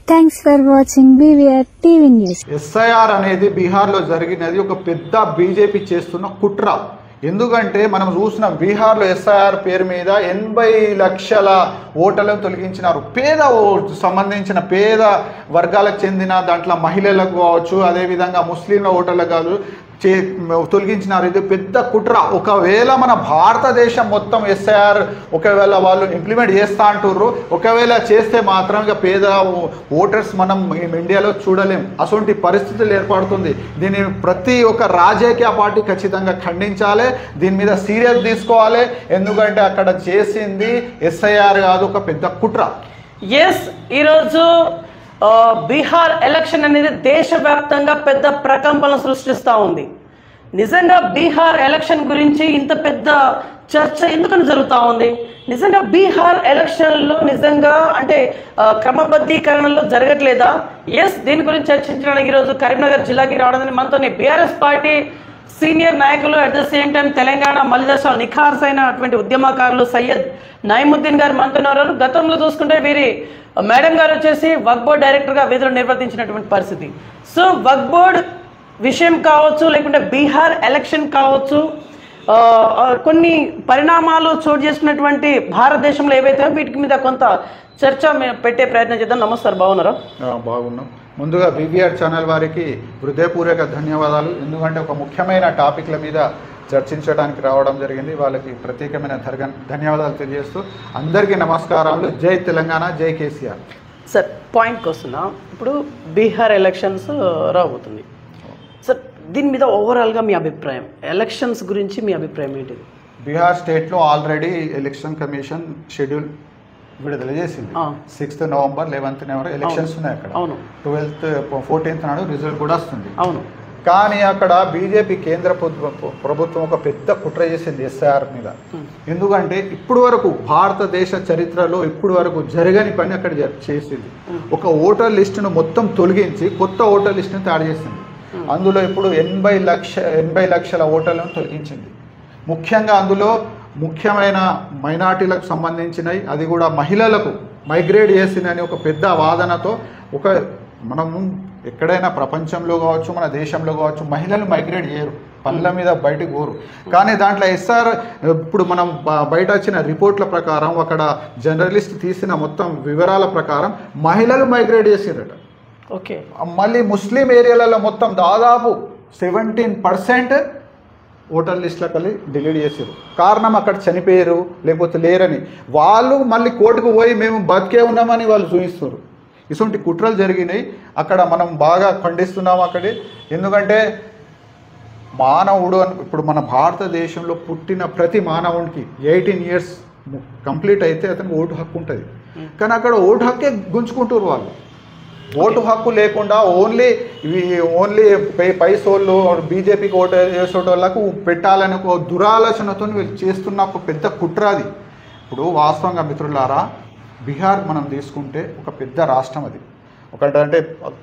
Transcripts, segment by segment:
Thanks for watching BVR TV News. SIR అనేది బీహార్లో జరిగినది ఒక పెద్ద బీజేపీ చేస్తున్న కుట్ర. ఎందుకంటే మనం చూసిన బీహార్లో SIR పేరు మీద 80 లక్షల ఓటర్లను తొలగించినారు. సంబంధించిన పేద వర్గాలకు చెందిన దాంట్లో మహిళలకు కావచ్చు, అదేవిధంగా ముస్లింల ఓటర్లకు కావచ్చు తొలగించినారు. ఇది పెద్ద కుట్ర. ఒకవేళ మన భారతదేశం మొత్తం SIR ఒకవేళ వాళ్ళు ఇంప్లిమెంట్ చేస్తా అంటుర్రు, ఒకవేళ చేస్తే మాత్రం ఇక పేద ఓటర్స్ మనం ఇండియాలో చూడలేం. అటువంటి పరిస్థితులు ఏర్పడుతుంది. దీన్ని ప్రతి ఒక్క రాజకీయ పార్టీ ఖచ్చితంగా ఖండించాలి, దీని మీద సీరియస్ తీసుకోవాలి. ఎందుకంటే అక్కడ చేసింది SIR కాదు, ఒక పెద్ద కుట్ర. ఈరోజు బీహార్ ఎలక్షన్ అనేది దేశవ్యాప్తంగా పెద్ద ప్రకంపనలు సృష్టిస్తూ ఉంది. నిజంగా బీహార్ ఎలక్షన్ గురించి ఇంత పెద్ద చర్చ ఎందుకని జరుగుతూ ఉంది? నిజంగా బీహార్ ఎలక్షన్లో నిజంగా అంటే క్రమబద్ధీకరణలో జరగట్లేదా? దీని గురించి చర్చించడానికి ఈరోజు కరీంనగర్ జిల్లాకి రావడం మనతో బీఆర్ఎస్ పార్టీ సీనియర్ నాయకులు, at the same time Telangana మలిదశ నిఖార్సైనటువంటి ఉద్యమకారులు సయ్యద్ నయీముద్దీన్ గారు మనతున్నారు. గతంలో చూసుకుంటే వీరి మేడం గారు వచ్చేసి వక్ఫ్ బోర్డ్ డైరెక్టర్గా విధులు నిర్వర్తించినటువంటి పరిస్థితి. సో వక్ఫ్ బోర్డ్ విషయం కావచ్చు, లేకుంటే బీహార్ ఎలక్షన్ కావచ్చు, కొన్ని పరిణామాలు చోటు చేసుకున్నటువంటి భారతదేశంలో ఏవైతే వీటి మీద కొంత చర్చ పెట్టే ప్రయత్నం చేద్దాం. నమస్తే సార్, బాగున్నారా? బాగున్నాం. ముందుగా BVR ఛానల్ వారికి హృదయపూర్వక ధన్యవాదాలు. ఎందుకంటే ఒక ముఖ్యమైన టాపిక్ల మీద చర్చించడానికి రావడం జరిగింది. వాళ్ళకి ప్రత్యేకమైన ధన్యవాదాలు తెలియజేస్తూ అందరికీ నమస్కారాలు. జై తెలంగాణ, జై కేసీఆర్. సార్, పాయింట్కి వస్తున్నా. ఇప్పుడు బీహార్ ఎలక్షన్స్ రాబోతుంది సార్, దీని మీద ఓవరాల్గా మీ అభిప్రాయం, ఎలక్షన్స్ గురించి మీ అభిప్రాయం ఏంటి? బీహార్ స్టేట్లో ఆల్రెడీ ఎలక్షన్ కమిషన్ షెడ్యూల్ విడుదల చేసింది. 6th November 11th November elections ఉన్నాయి. అక్కడ 12th 14th నాడు రిజల్ట్ కూడా వస్తుంది. అవును. కానీ అక్కడ బీజేపీ కేంద్ర ప్రభుత్వం ఒక పెద్ద కుట్ర చేసింది SIR మీద. ఎందుకంటే ఇప్పుడు వరకు భారతదేశ చరిత్రలో ఇప్పుడు వరకు జరగని పని అక్కడ చేసింది. ఒక ఓటర్ లిస్టును మొత్తం తొలగించి కొత్త ఓటర్ లిస్టును తయారు చేసింది. అందులో ఇప్పుడు 80 లక్షల ఓటర్లను తొలగించింది. ముఖ్యంగా అందులో ముఖ్యమైన మైనార్టీలకు సంబంధించినవి, అది కూడా మహిళలకు మైగ్రేట్ చేసిందని ఒక పెద్ద వాదనతో మనం ఎక్కడైనా ప్రపంచంలో కావచ్చు, మన దేశంలో కావచ్చు, మహిళలు మైగ్రేట్ చేయరు, పనుల మీద బయటకు పోరు. కానీ దాంట్లో SIR ఇప్పుడు మనం బయట వచ్చిన రిపోర్ట్ల ప్రకారం, అక్కడ జర్నలిస్ట్ తీసిన మొత్తం వివరాల ప్రకారం మహిళలు మైగ్రేట్ చేసిరట. ఓకే. మళ్ళీ ముస్లిం ఏరియాలలో మొత్తం దాదాపు 17% ఓటర్ లిస్టులకు వెళ్ళి డిలీట్ చేసారు. కారణం అక్కడ చనిపోయారు లేకపోతే లేరని. వాళ్ళు మళ్ళీ కోర్టుకు పోయి మేము బతికే ఉన్నామని వాళ్ళు చూపిస్తారు. ఇటువంటి కుట్రలు జరిగినాయి. అక్కడ మనం బాగా ఖండిస్తున్నాం అక్కడి. ఎందుకంటే మానవుడు ఇప్పుడు మన భారతదేశంలో పుట్టిన ప్రతి మానవుడికి 18 years కంప్లీట్ అయితే అతనికి ఓటు హక్కు ఉంటుంది. కానీ అక్కడ ఓటు హక్కే గుంజుకుంటారు వాళ్ళు. ఓటు హక్కు లేకుండా ఓన్లీ పైసోళ్ళు బీజేపీకి ఓటు వేసేటోళ్ళకు పెట్టాలని ఒక దురాలోచనతో వీళ్ళు చేస్తున్న ఒక పెద్ద కుట్ర అది. ఇప్పుడు వాస్తవంగా మిత్రులారా, బీహార్ మనం తీసుకుంటే ఒక పెద్ద రాష్ట్రం. అది ఒకటంటే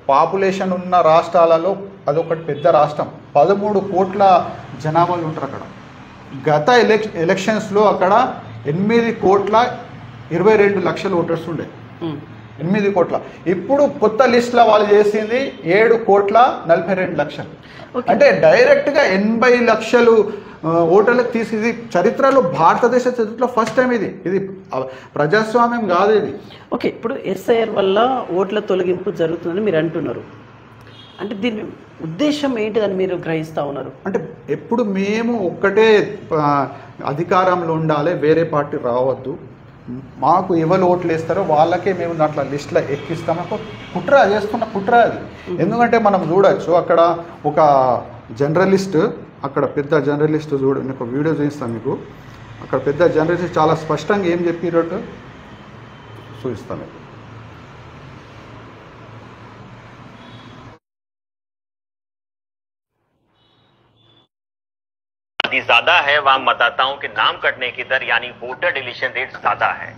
పాపులేషన్ ఉన్న రాష్ట్రాలలో అదొకటి పెద్ద రాష్ట్రం. 13 కోట్ల జనాభాలు ఉంటారు అక్కడ. గత ఎలక్షన్స్లో అక్కడ 8,22,00,000 ఓటర్స్ ఉండే. 8 కోట్ల. ఇప్పుడు కొత్త లిస్టులో వాళ్ళు చేసింది 7,42,00,000. అంటే డైరెక్ట్గా 80 లక్షలు ఓటర్లకు తీసి చరిత్రలో భారతదేశ చరిత్రలో ఫస్ట్ టైం ఇది ప్రజాస్వామ్యం కాదు ఇది. ఓకే. ఇప్పుడు SIR వల్ల ఓట్ల తొలగింపు జరుగుతుందని మీరు అంటున్నారు. అంటే దీని ఉద్దేశం ఏంటిదని మీరు గ్రహిస్తూ ఉన్నారు? అంటే ఎప్పుడు మేము ఒక్కటే అధికారంలో ఉండాలి, వేరే పార్టీ రావద్దు, మాకు ఎవరు ఓట్లు వేస్తారో వాళ్ళకే మేము దాంట్లో లిస్టులో ఎక్కిస్తాము. కుట్ర చేస్తున్న కుట్ర అది. ఎందుకంటే మనం చూడొచ్చు అక్కడ ఒక జర్నలిస్ట్, అక్కడ పెద్ద జర్నలిస్ట్ నేను ఒక వీడియో చూపిస్తాను మీకు. అక్కడ పెద్ద జర్నలిస్ట్ చాలా స్పష్టంగా ఏం చెప్పినట్టు చూపిస్తాను. ज्यादा है, वहां मतदाताओं के नाम कटने की दर यानी वोटर डिलीशन रेट ज्यादा है।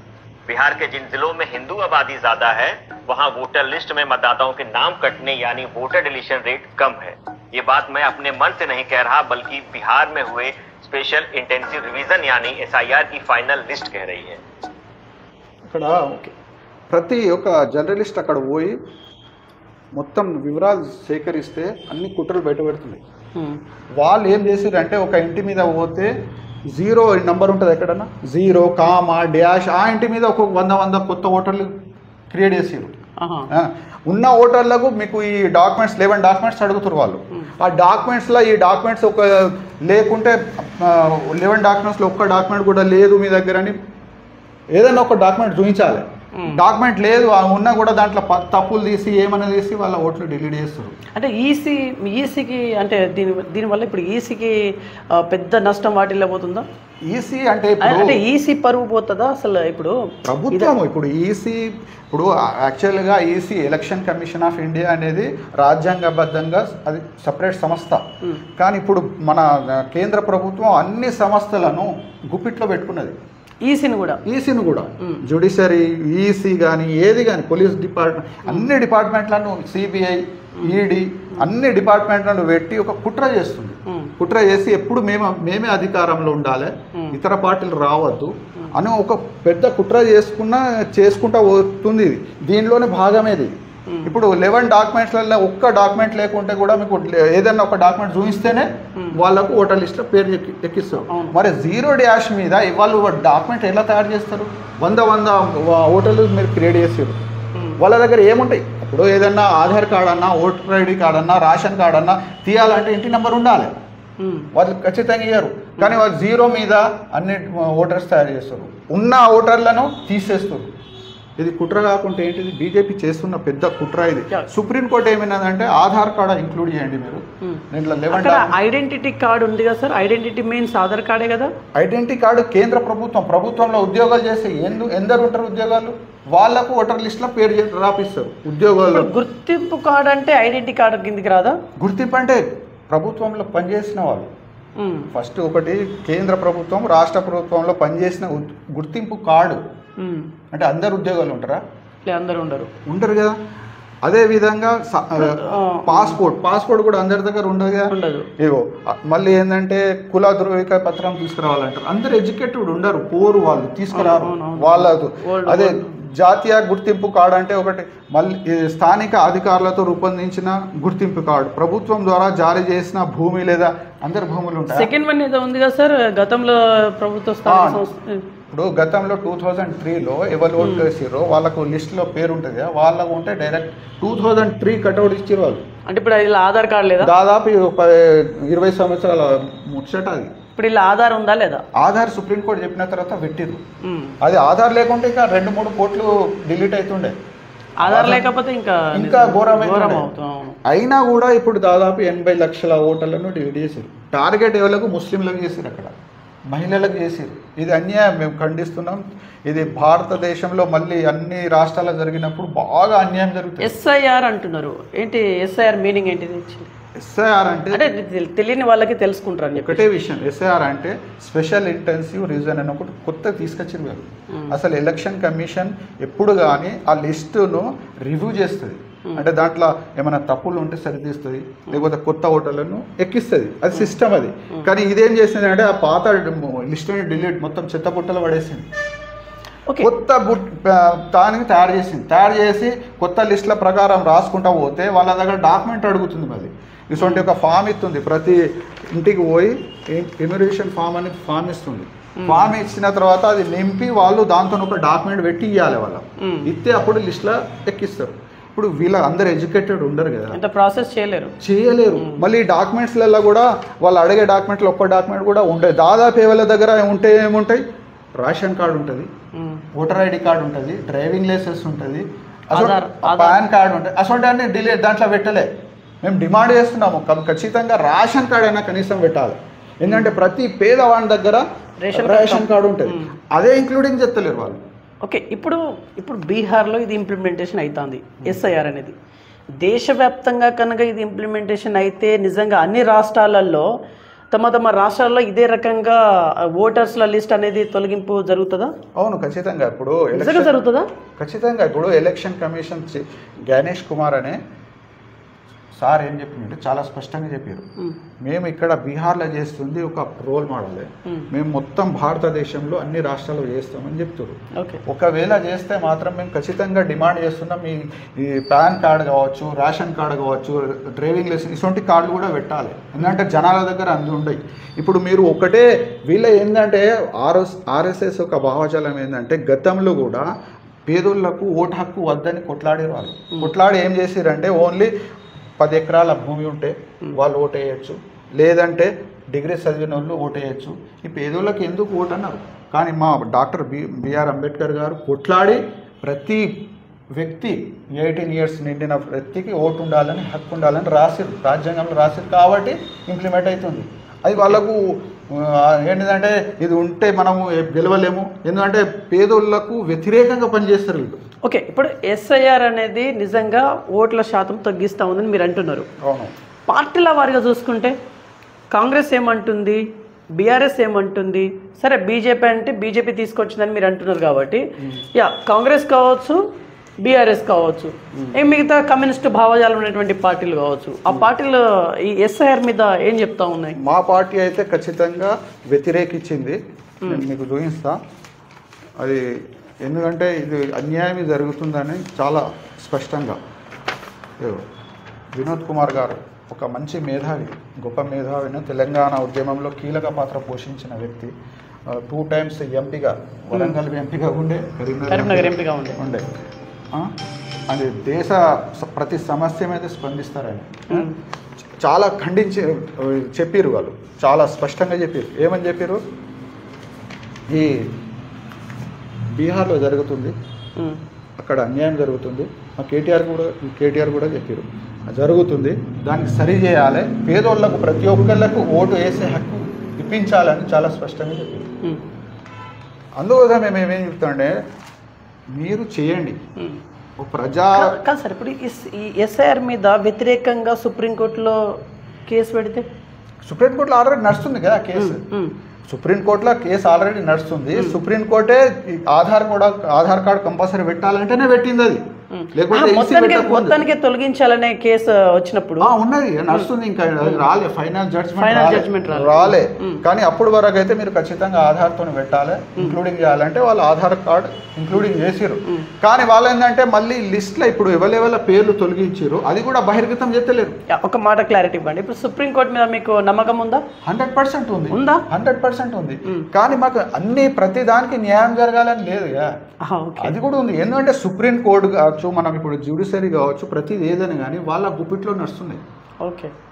बिहार के जिन जिलों में हिंदू आबादी ज्यादा है, वहां वोटर लिस्ट में मतदाताओं के नाम कटने यानी वोटर डिलीशन रेट कम है। ये बात मैं अपने मन से नहीं कह रहा, बल्कि बिहार में हुए स्पेशल इंटेंसिव रिवीजन यानी SIR की फाइनल लिस्ट कह रही है। ओके. ప్రతి ఒక్క జర్నలిస్ట్ అక్కడ పోయి మొత్తం వివరాలు సేకరిస్తే అన్ని కుట్రలు బయటపెడుతున్నాయి. వాళ్ళు ఏం చేసారంటే ఒక ఇంటి మీద పోతే 0 నంబర్ ఉంటుంది ఎక్కడన్నా 0, కామా, డాష్, ఆ ఇంటి మీద ఒక 100 కొత్త ఓటర్లు క్రియేట్ చేసారు. ఉన్న ఓటర్లకు మీకు ఈ డాక్యుమెంట్స్ 11 డాక్యుమెంట్స్ అడుగుతారు వాళ్ళు. ఆ డాక్యుమెంట్స్లో ఈ డాక్యుమెంట్స్ ఒక లేకుంటే 11 డాక్యుమెంట్స్లో ఒక్క డాక్యుమెంట్ కూడా లేదు మీ దగ్గర అని ఏదైనా ఒక డాక్యుమెంట్ చూపించాలి. డాక్యుమెంట్ లేదు ఉన్నా కూడా దాంట్లో తప్పులు తీసి ఏమైనా తీసి వాళ్ళ ఓట్లు డిలీట్ చేస్తారు. అంటే ఈసీకి అంటే దీనివల్ల ఇప్పుడు ఈసీకి పెద్ద నష్టం వాటిల్లబోతుందా? ఈసీ అంటే ఈసీ పరువు పోతుందా అసలు? ఇప్పుడు ప్రభుత్వం ఇప్పుడు ఈసీ ఇప్పుడు యాక్చువల్గా EC election commission of India అనేది రాజ్యాంగబద్ధంగా అది సపరేట్ సంస్థ. కానీ ఇప్పుడు మన కేంద్ర ప్రభుత్వం అన్ని సంస్థలను గుప్పిట్లో పెట్టుకున్నది. ఈసీని కూడా జ్యుడిషియరీ, ఈసీ కానీ ఏది కానీ, పోలీస్ డిపార్ట్మెంట్, అన్ని డిపార్ట్మెంట్లను, సిబిఐ, ఈడీ అన్ని డిపార్ట్మెంట్లను పెట్టి ఒక కుట్ర చేస్తుంది. కుట్ర చేసి ఎప్పుడు మేమే అధికారంలో ఉండాలి, ఇతర పార్టీలు రావద్దు అని ఒక పెద్ద కుట్ర చేసుకుంటా వస్తుంది. ఇది దీనిలోనే భాగమేది. ఇప్పుడు 11 డాక్యుమెంట్స్లలో ఒక్క డాక్యుమెంట్ లేకుంటే కూడా మీకు ఏదైనా ఒక డాక్యుమెంట్ చూపిస్తేనే వాళ్ళకు ఓటర్ లిస్ట్లో పేరు ఎక్కిస్తారు. మరి 0 డాష్ మీద వాళ్ళు డాక్యుమెంట్ ఎలా తయారు చేస్తారు? 100 ఓటర్లు మీరు క్రియేట్ చేసారు. వాళ్ళ దగ్గర ఏముంటాయి? ఇప్పుడు ఏదన్నా ఆధార్ కార్డ్ అన్నా, ఓటర్ ఐడి కార్డ్ అన్నా, రేషన్ కార్డ్ అన్నా తీయాలంటే ఇంటి నెంబర్ ఉండాలి. వాళ్ళు ఖచ్చితంగా ఇయ్యారు. కానీ వాళ్ళు 0 మీద అన్ని ఓటర్స్ తయారు చేస్తారు. ఉన్న ఓటర్లను తీసేస్తారు. ఇది కుట్ర కాకుంటే ఏంటిది? బీజేపీ చేస్తున్న పెద్ద కుట్ర ఇది. సుప్రీంకోర్టు ఏమైనదంటే ఆధార్ కార్డు ఇంక్లూడ్ చేయండి మీరు. ఐడెంటిటీ కార్డు ఉంది కదా సార్, ఐడెంటిటీ మీన్స్ ఆధార్ కార్డే కదా. ఐడెంటిటీ కార్డు కేంద్ర ప్రభుత్వంలో ఉద్యోగాలు చేస్తే ఎందరు ఉంటారు ఉద్యోగాలు, వాళ్ళకు ఓటర్ లిస్ట్లో పేరు రాపిస్తారు ఉద్యోగాలు. గుర్తింపు కార్డు అంటే ఐడెంటిటీ కార్డు కిందికి రాదా? గుర్తింపు అంటే ప్రభుత్వంలో పనిచేసిన వాళ్ళు. ఫస్ట్ ఒకటి కేంద్ర ప్రభుత్వం, రాష్ట్ర ప్రభుత్వంలో పనిచేసిన గుర్తింపు కార్డు అంటే అందరు ఉద్యోగాలు ఉంటారా? అందరు ఉండరు కదా. అదే విధంగా పాస్పోర్ట్ కూడా అందరి దగ్గర ఉండదు కదా. ఏవో మళ్ళీ ఏంటంటే కుల ధృవీకరణ పత్రం తీసుకురావాలంటారు. అందరు ఎడ్యుకేటెడ్ ఉండరు, పోరు వాళ్ళు తీసుకురారు వాళ్ళకు. అదే జాతీయ గుర్తింపు కార్డు అంటే ఒకటి మళ్ళీ స్థానిక అధికారులతో రూపొందించిన గుర్తింపు కార్డు, ప్రభుత్వం ద్వారా జారీ చేసిన భూమి లేదా అందరి భూములు ఉంటాయి. సెకండ్ వన్ ఏదో ఉంది కదా సార్ గతంలో ప్రభుత్వ ఇప్పుడు గతంలో 2003లో ఎవరు ఓట్ వేసారో వాళ్ళకు లిస్టులో పేరు ఉంటుంది కదా, వాళ్ళకు ఉంటే డైరెక్ట్ 2003 కట్అవుట్ ఇచ్చారు వాళ్ళు. అంటే ఇప్పుడు ఇలా ఆధార్ కార్డు లేదా? దాదాపు 20 సంవత్సరాల ముచ్చట అది. ఇప్పుడు ఇలా ఆధార్ ఉందా లేదా? ఆధార్ సుప్రీంకోర్టు చెప్పిన తర్వాత పెట్టిరు. అది ఆధార్ లేకుంటే ఇంకా 2-3 కోట్లు డిలీట్ అవుతుండే. ఆధార్ లేకపోతే ఇంకా ఘోరమైన. అయినా కూడా ఇప్పుడు దాదాపు 80 లక్షల ఓటర్లను డిలీట్ చేశారు. టార్గెట్ ఎవరికి? ముస్లింలకు చేశారు, అక్కడ మహిళలకు చేశారు. ఇది అన్యాయం, మేము ఖండిస్తున్నాం. ఇది భారతదేశంలో మళ్ళీ అన్ని రాష్ట్రాల్లో జరిగినప్పుడు బాగా అన్యాయం జరుగుతుంది. ఎస్ఐఆర్ అంటున్నారు, ఏంటి ఎస్ఐఆర్ మీనింగ్ ఏంటిది? ఎస్ఐఆర్ అంటే తెలియని వాళ్ళకి తెలుసుకుంటారు. ఒకటే విషయం, ఎస్ఐఆర్ అంటే స్పెషల్ ఇంటెన్సివ్ రీజన్ అని ఒకటి కొత్త తీసుకొచ్చింది వాళ్ళు. అసలు ఎలక్షన్ కమిషన్ ఎప్పుడు కానీ ఆ లిస్టును రివ్యూ చేస్తుంది. అంటే దాంట్లో ఏమైనా తప్పులు ఉంటే సరితీస్తుంది, లేకపోతే కొత్త ఓటర్లను ఎక్కిస్తుంది. అది సిస్టమ్ అది. కానీ ఇదేం చేసింది అంటే ఆ పాత లిస్టుని డిలీట్ మొత్తం చెత్తపుట్టలో పడేసింది. కొత్త దానికి తయారు చేసి కొత్త లిస్టుల ప్రకారం రాసుకుంటా పోతే వాళ్ళ దగ్గర డాక్యుమెంట్ అడుగుతుంది. మళ్ళీ ఇటువంటి ఒక ఫామ్ ఇస్తుంది, ప్రతి ఇంటికి పోయి ఎమ్యూరేషన్ ఫామ్ అనేది ఫామ్ ఇస్తుంది. ఫామ్ ఇచ్చిన తర్వాత అది నింపి వాళ్ళు దాంతో ఒక డాక్యుమెంట్ పెట్టి ఇవ్వాలి. వాళ్ళ ఇస్తే అప్పుడు లిస్టులో ఎక్కిస్తారు. ఇప్పుడు వీళ్ళ అందరు ఎడ్యుకేటెడ్ ఉండరు కదా, ప్రాసెస్ చేయలేరు. మళ్ళీ డాక్యుమెంట్స్లలో కూడా వాళ్ళు అడిగే డాక్యుమెంట్లు ఒక్క డాక్యుమెంట్ కూడా ఉంటాయి. దాదాపు వాళ్ళ దగ్గర ఏముంటాయి? రేషన్ కార్డు ఉంటుంది, ఓటర్ ఐడి కార్డు ఉంటుంది, డ్రైవింగ్ లైసెన్స్ ఉంటుంది, పాన్ కార్డు ఉంటుంది. అసలు అన్ని డిలీట్ దాంట్లో పెట్టలే. మేము డిమాండ్ చేస్తున్నాము ఖచ్చితంగా రేషన్ కార్డు అయినా కనీసం పెట్టాలి. ఎందుకంటే ప్రతి పేదవాడి దగ్గర రేషన్ కార్డు ఉంటుంది. అదే ఇంక్లూడింగ్ చెప్తలేరు వాళ్ళు. ఓకే, ఇప్పుడు బీహార్లో ఇది ఇంప్లిమెంటేషన్ అవుతుంది ఎస్ఐఆర్ అనేది. దేశవ్యాప్తంగా కనుక ఇది ఇంప్లిమెంటేషన్ అయితే నిజంగా అన్ని రాష్ట్రాలలో తమ రాష్ట్రాల్లో ఇదే రకంగా ఓటర్స్ల లిస్ట్ అనేది తొలగింపు జరుగుతుందా? అవును, ఖచ్చితంగా. ఇప్పుడు జరుగుతుందా? ఖచ్చితంగా. ఇప్పుడు ఎలక్షన్ కమిషన్ గణేష్ కుమార్ అనే సార్ ఏం చెప్పిందంటే చాలా స్పష్టంగా చెప్పారు, మేము ఇక్కడ బీహార్లో చేస్తుంది ఒక రోల్ మోడలే, మేము మొత్తం భారతదేశంలో అన్ని రాష్ట్రాల్లో చేస్తామని చెప్తారు. ఒకవేళ చేస్తే మాత్రం మేము ఖచ్చితంగా డిమాండ్ చేస్తున్నాం, ఈ పాన్ కార్డు కావచ్చు, రేషన్ కార్డు కావచ్చు, డ్రైవింగ్ లైసెన్స్ ఇటువంటి కార్డులు కూడా పెట్టాలి. ఎందుకంటే జనాల దగ్గర అందు ఉండయి. ఇప్పుడు మీరు ఒకటే వీళ్ళ ఏంటంటే ఆర్ఎస్ఎస్ ఒక భావజాలం ఏంటంటే గతంలో కూడా పేదోళ్లకు ఓటు హక్కు వద్దని కొట్లాడే వాళ్ళు. కొట్లాడి ఏం చేసిరంటే ఓన్లీ 10 ఎకరాల భూమి ఉంటే వాళ్ళు ఓటు వేయచ్చు, లేదంటే డిగ్రీ చదివిన వాళ్ళు ఓటు వేయచ్చు. ఈ పేదోళ్ళకి ఎందుకు ఓటు అన్నారు. కానీ మా డాక్టర్ బిఆర్ అంబేద్కర్ గారు కొట్లాడి ప్రతి వ్యక్తి 18 ఇయర్స్ నిండిన వ్యక్తికి ఓటు ఉండాలని, హక్కు ఉండాలని రాసిరు, రాజ్యాంగంలో రాసిరు. కాబట్టి ఇంప్లిమెంట్ అవుతుంది. అది వాళ్ళకు ఏంటిదంటే ఇది ఉంటే మనము గెలవలేము, ఎందుకంటే పేదోళ్లకు వ్యతిరేకంగా పనిచేస్తారు వీళ్ళు. ఓకే, ఇప్పుడు ఎస్ఐఆర్ అనేది నిజంగా ఓట్ల శాతం తగ్గిస్తూ ఉందని మీరు అంటున్నారు. అవును. పార్టీల వారిగా చూసుకుంటే కాంగ్రెస్ ఏమంటుంది, బీఆర్ఎస్ ఏమంటుంది, సరే బీజేపీ అంటే బీజేపీ తీసుకొచ్చిందని మీరు అంటున్నారు కాబట్టి కాంగ్రెస్ కావచ్చు, బీఆర్ఎస్ కావచ్చు, మిగతా కమ్యూనిస్టు భావజాలం ఉన్నటువంటి పార్టీలు కావచ్చు, ఆ పార్టీలు ఈ ఎస్ఐఆర్ మీద ఏం చెప్తా ఉన్నాయి? మా పార్టీ అయితే ఖచ్చితంగా వ్యతిరేకించింది. నేను మీకు చూపిస్తా. అది ఎందుకంటే ఇది అన్యాయం జరుగుతుందని చాలా స్పష్టంగా. వినోద్ కుమార్ గారు ఒక మంచి మేధావి, గొప్ప మేధావిని, తెలంగాణ ఉద్యమంలో కీలక పాత్ర పోషించిన వ్యక్తి. 2 times ఎంపీగా, వరంగల్ ఎంపీగా ఉండే, కరీంనగర్ ఎంపీగా ఉండే. అది దేశ ప్రతి సమస్య మీద స్పందిస్తారని చాలా ఖండించి చెప్పారు. వాళ్ళు చాలా స్పష్టంగా చెప్పారు. ఏమని చెప్పారు, ఈ బీహార్లో జరుగుతుంది, అక్కడ అన్యాయం జరుగుతుంది, మా కేటీఆర్ కూడా చెప్పారు జరుగుతుంది, దానికి సరి చేయాలి, పేదోళ్లకు ప్రతి ఒక్కళ్ళకు ఓటు వేసే హక్కు ఇప్పించాలని చాలా స్పష్టంగా చెప్పారు. అందువల్ల మేము ఏమేం చెప్తామంటే మీరు చేయండి కాదు సార్. ఇప్పుడు ఈ ఎస్ఐఆర్ మీద వ్యతిరేకంగా సుప్రీంకోర్టులో కేసు పెడితే, సుప్రీంకోర్టులో ఆల్రెడీ నడుస్తుంది కదా కేసు. సుప్రీంకోర్టులో కేసు ఆల్రెడీ నడుస్తుంది. సుప్రీంకోర్టే ఆధార్ కార్డు కంపల్సరీ పెట్టాలంటేనే పెట్టింది. అది లేకపోతే మొత్తానికి తొలగించాలనే కేసు వచ్చినప్పుడు ఉన్నది నడుస్తుంది. ఇంకా రాలే, ఫైనల్ జడ్జ్మెంట్ రాలే. కానీ అప్పుడు వరకు అయితే మీరు ఖచ్చితంగా ఆధార్తో పెట్టాలి, ఇంక్లూడింగ్ చేయాలంటే వాళ్ళు ఆధార్ కార్డు ఇంక్లూడింగ్ చేసిరు. కానీ వాళ్ళు ఏంటంటే మళ్ళీ లిస్ట్లో ఇప్పుడు ఎవరెవరి పేర్లు తొలగించారు అది కూడా బహిర్గతం చేస్తలేరు. ఒక మాట క్లారిటీ ఇవ్వండి. ఇప్పుడు సుప్రీంకోర్టు మీద మీకు నమ్మకం ఉందా? 100% ఉంది. 100% ఉంది. కానీ మాకు ప్రతి దానికి న్యాయం జరగాలని లేదు, అది కూడా ఉంది. ఎందుకంటే సుప్రీంకోర్టు కావచ్చు, మనం ఇప్పుడు జ్యుడిషియరీ కావచ్చు, ప్రతిది ఏదని కానీ వాళ్ళ గుప్పిట్లో నడుస్తున్నాయి.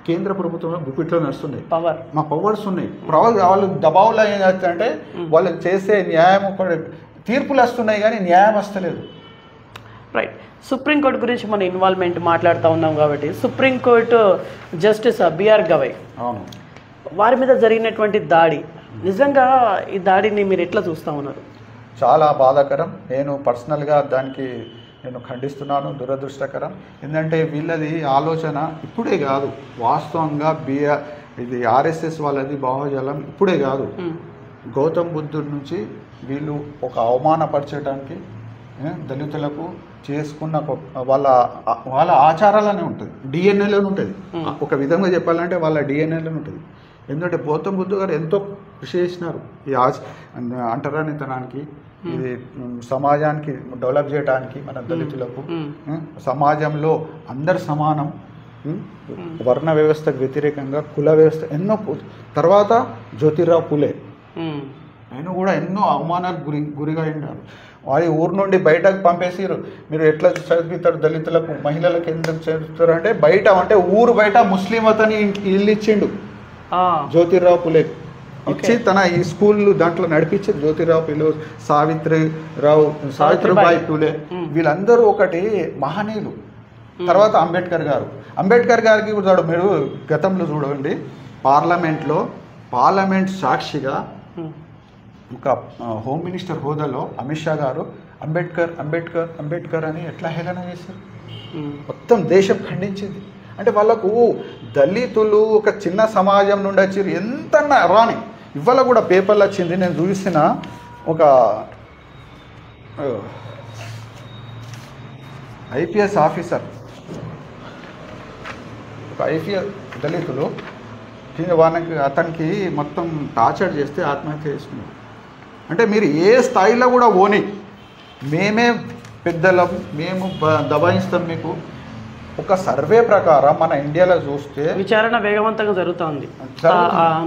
కేంద్ర ప్రభుత్వం గుప్పిట్లో నడుస్తున్నాయి. మా పవర్స్ ఉన్నాయి. వాళ్ళు దబావులో ఏం చేస్తారంటే వాళ్ళు చేసే న్యాయం తీర్పులు వస్తున్నాయి కానీ న్యాయం వస్తలేదు. రైట్. సుప్రీంకోర్టు గురించి మన ఇన్వాల్వ్మెంట్ మాట్లాడుతూ ఉన్నాం కాబట్టి సుప్రీంకోర్టు జస్టిస్ బిఆర్ గవై, అవును, వారి మీద జరిగినటువంటి దాడి, నిజంగా ఈ దాడిని మీరు ఎట్లా చూస్తూ ఉన్నారు? చాలా బాధాకరం. నేను పర్సనల్గా దానికి ఖండిస్తున్నాను. దురదృష్టకరం. ఎందుకంటే వీళ్ళది ఆలోచన ఇప్పుడే కాదు, వాస్తవంగా ఇది ఆర్ఎస్ఎస్ వాళ్ళది భావజాలం ఇప్పుడే కాదు. గౌతమ్ బుద్ధుడి నుంచి వీళ్ళు ఒక అవమానపరచడానికి, దళితులకు చేసుకున్న వాళ్ళ ఆచారాలనే ఉంటుంది, డిఎన్ఏలోనే ఉంటుంది. ఒక విధంగా చెప్పాలంటే వాళ్ళ డిఎన్ఏలోనే ఉంటుంది. ఎందుకంటే గౌతమ్ బుద్ధ గారు ఎంతో కృషి చేసినారు ఈ అంటరానితనానికి, ఇది సమాజానికి డెవలప్ చేయడానికి, మన దళితులకు సమాజంలో అందరు సమానం, వర్ణ వ్యవస్థకు వ్యతిరేకంగా కుల వ్యవస్థ ఎన్నో. తర్వాత జ్యోతిరావు పులే, ఆయన కూడా ఎన్నో అవమానాలకు గురిగా ఉన్నారు. వారి ఊరు నుండి బయటకు పంపేసారు. మీరు ఎట్లా చదివిస్తారు దళితులకు, మహిళలకు ఎందుకు చదువుతారు అంటే బయట, అంటే ఊరు బయట ముస్లిం అతని ఇల్లు ఇచ్చిండు జ్యోతిరావు పులే. ఇచ్చి తన ఈ స్కూల్ దాంట్లో నడిపించారు. జ్యోతిరావు పులే, సావిత్రిబాయి పులే, వీళ్ళందరూ ఒకటి మహనీయులు. తర్వాత అంబేద్కర్ గారికి కూడా మీరు గతంలో చూడండి, పార్లమెంట్ సాక్షిగా ఒక హోమ్ మినిస్టర్ హోదాలో అమిత్ షా గారు అంబేద్కర్ అని ఎట్లా హేళన చేశారు. మొత్తం దేశం ఖండించింది. అంటే వాళ్ళకు దళితులు ఒక చిన్న సమాజం నుండి వచ్చారు, ఎంత రాని ఇవాళ కూడా పేపర్లు వచ్చింది. నేను చూసిన ఒక ఐపీఎస్ ఆఫీసర్ ఒక ఐపీఎల్ దళితులు అతనికి మొత్తం టార్చర్ చేస్తే ఆత్మహత్య చేసుకున్నారు. అంటే మీరు ఏ స్థాయిలో కూడా ఓని మేమే పెద్దలం మేము దబాయిస్తాం మీకు. ఒక సర్వే ప్రకారం మన ఇండియాలో చూస్తే విచారణ వేగవంతంగా జరుగుతుంది.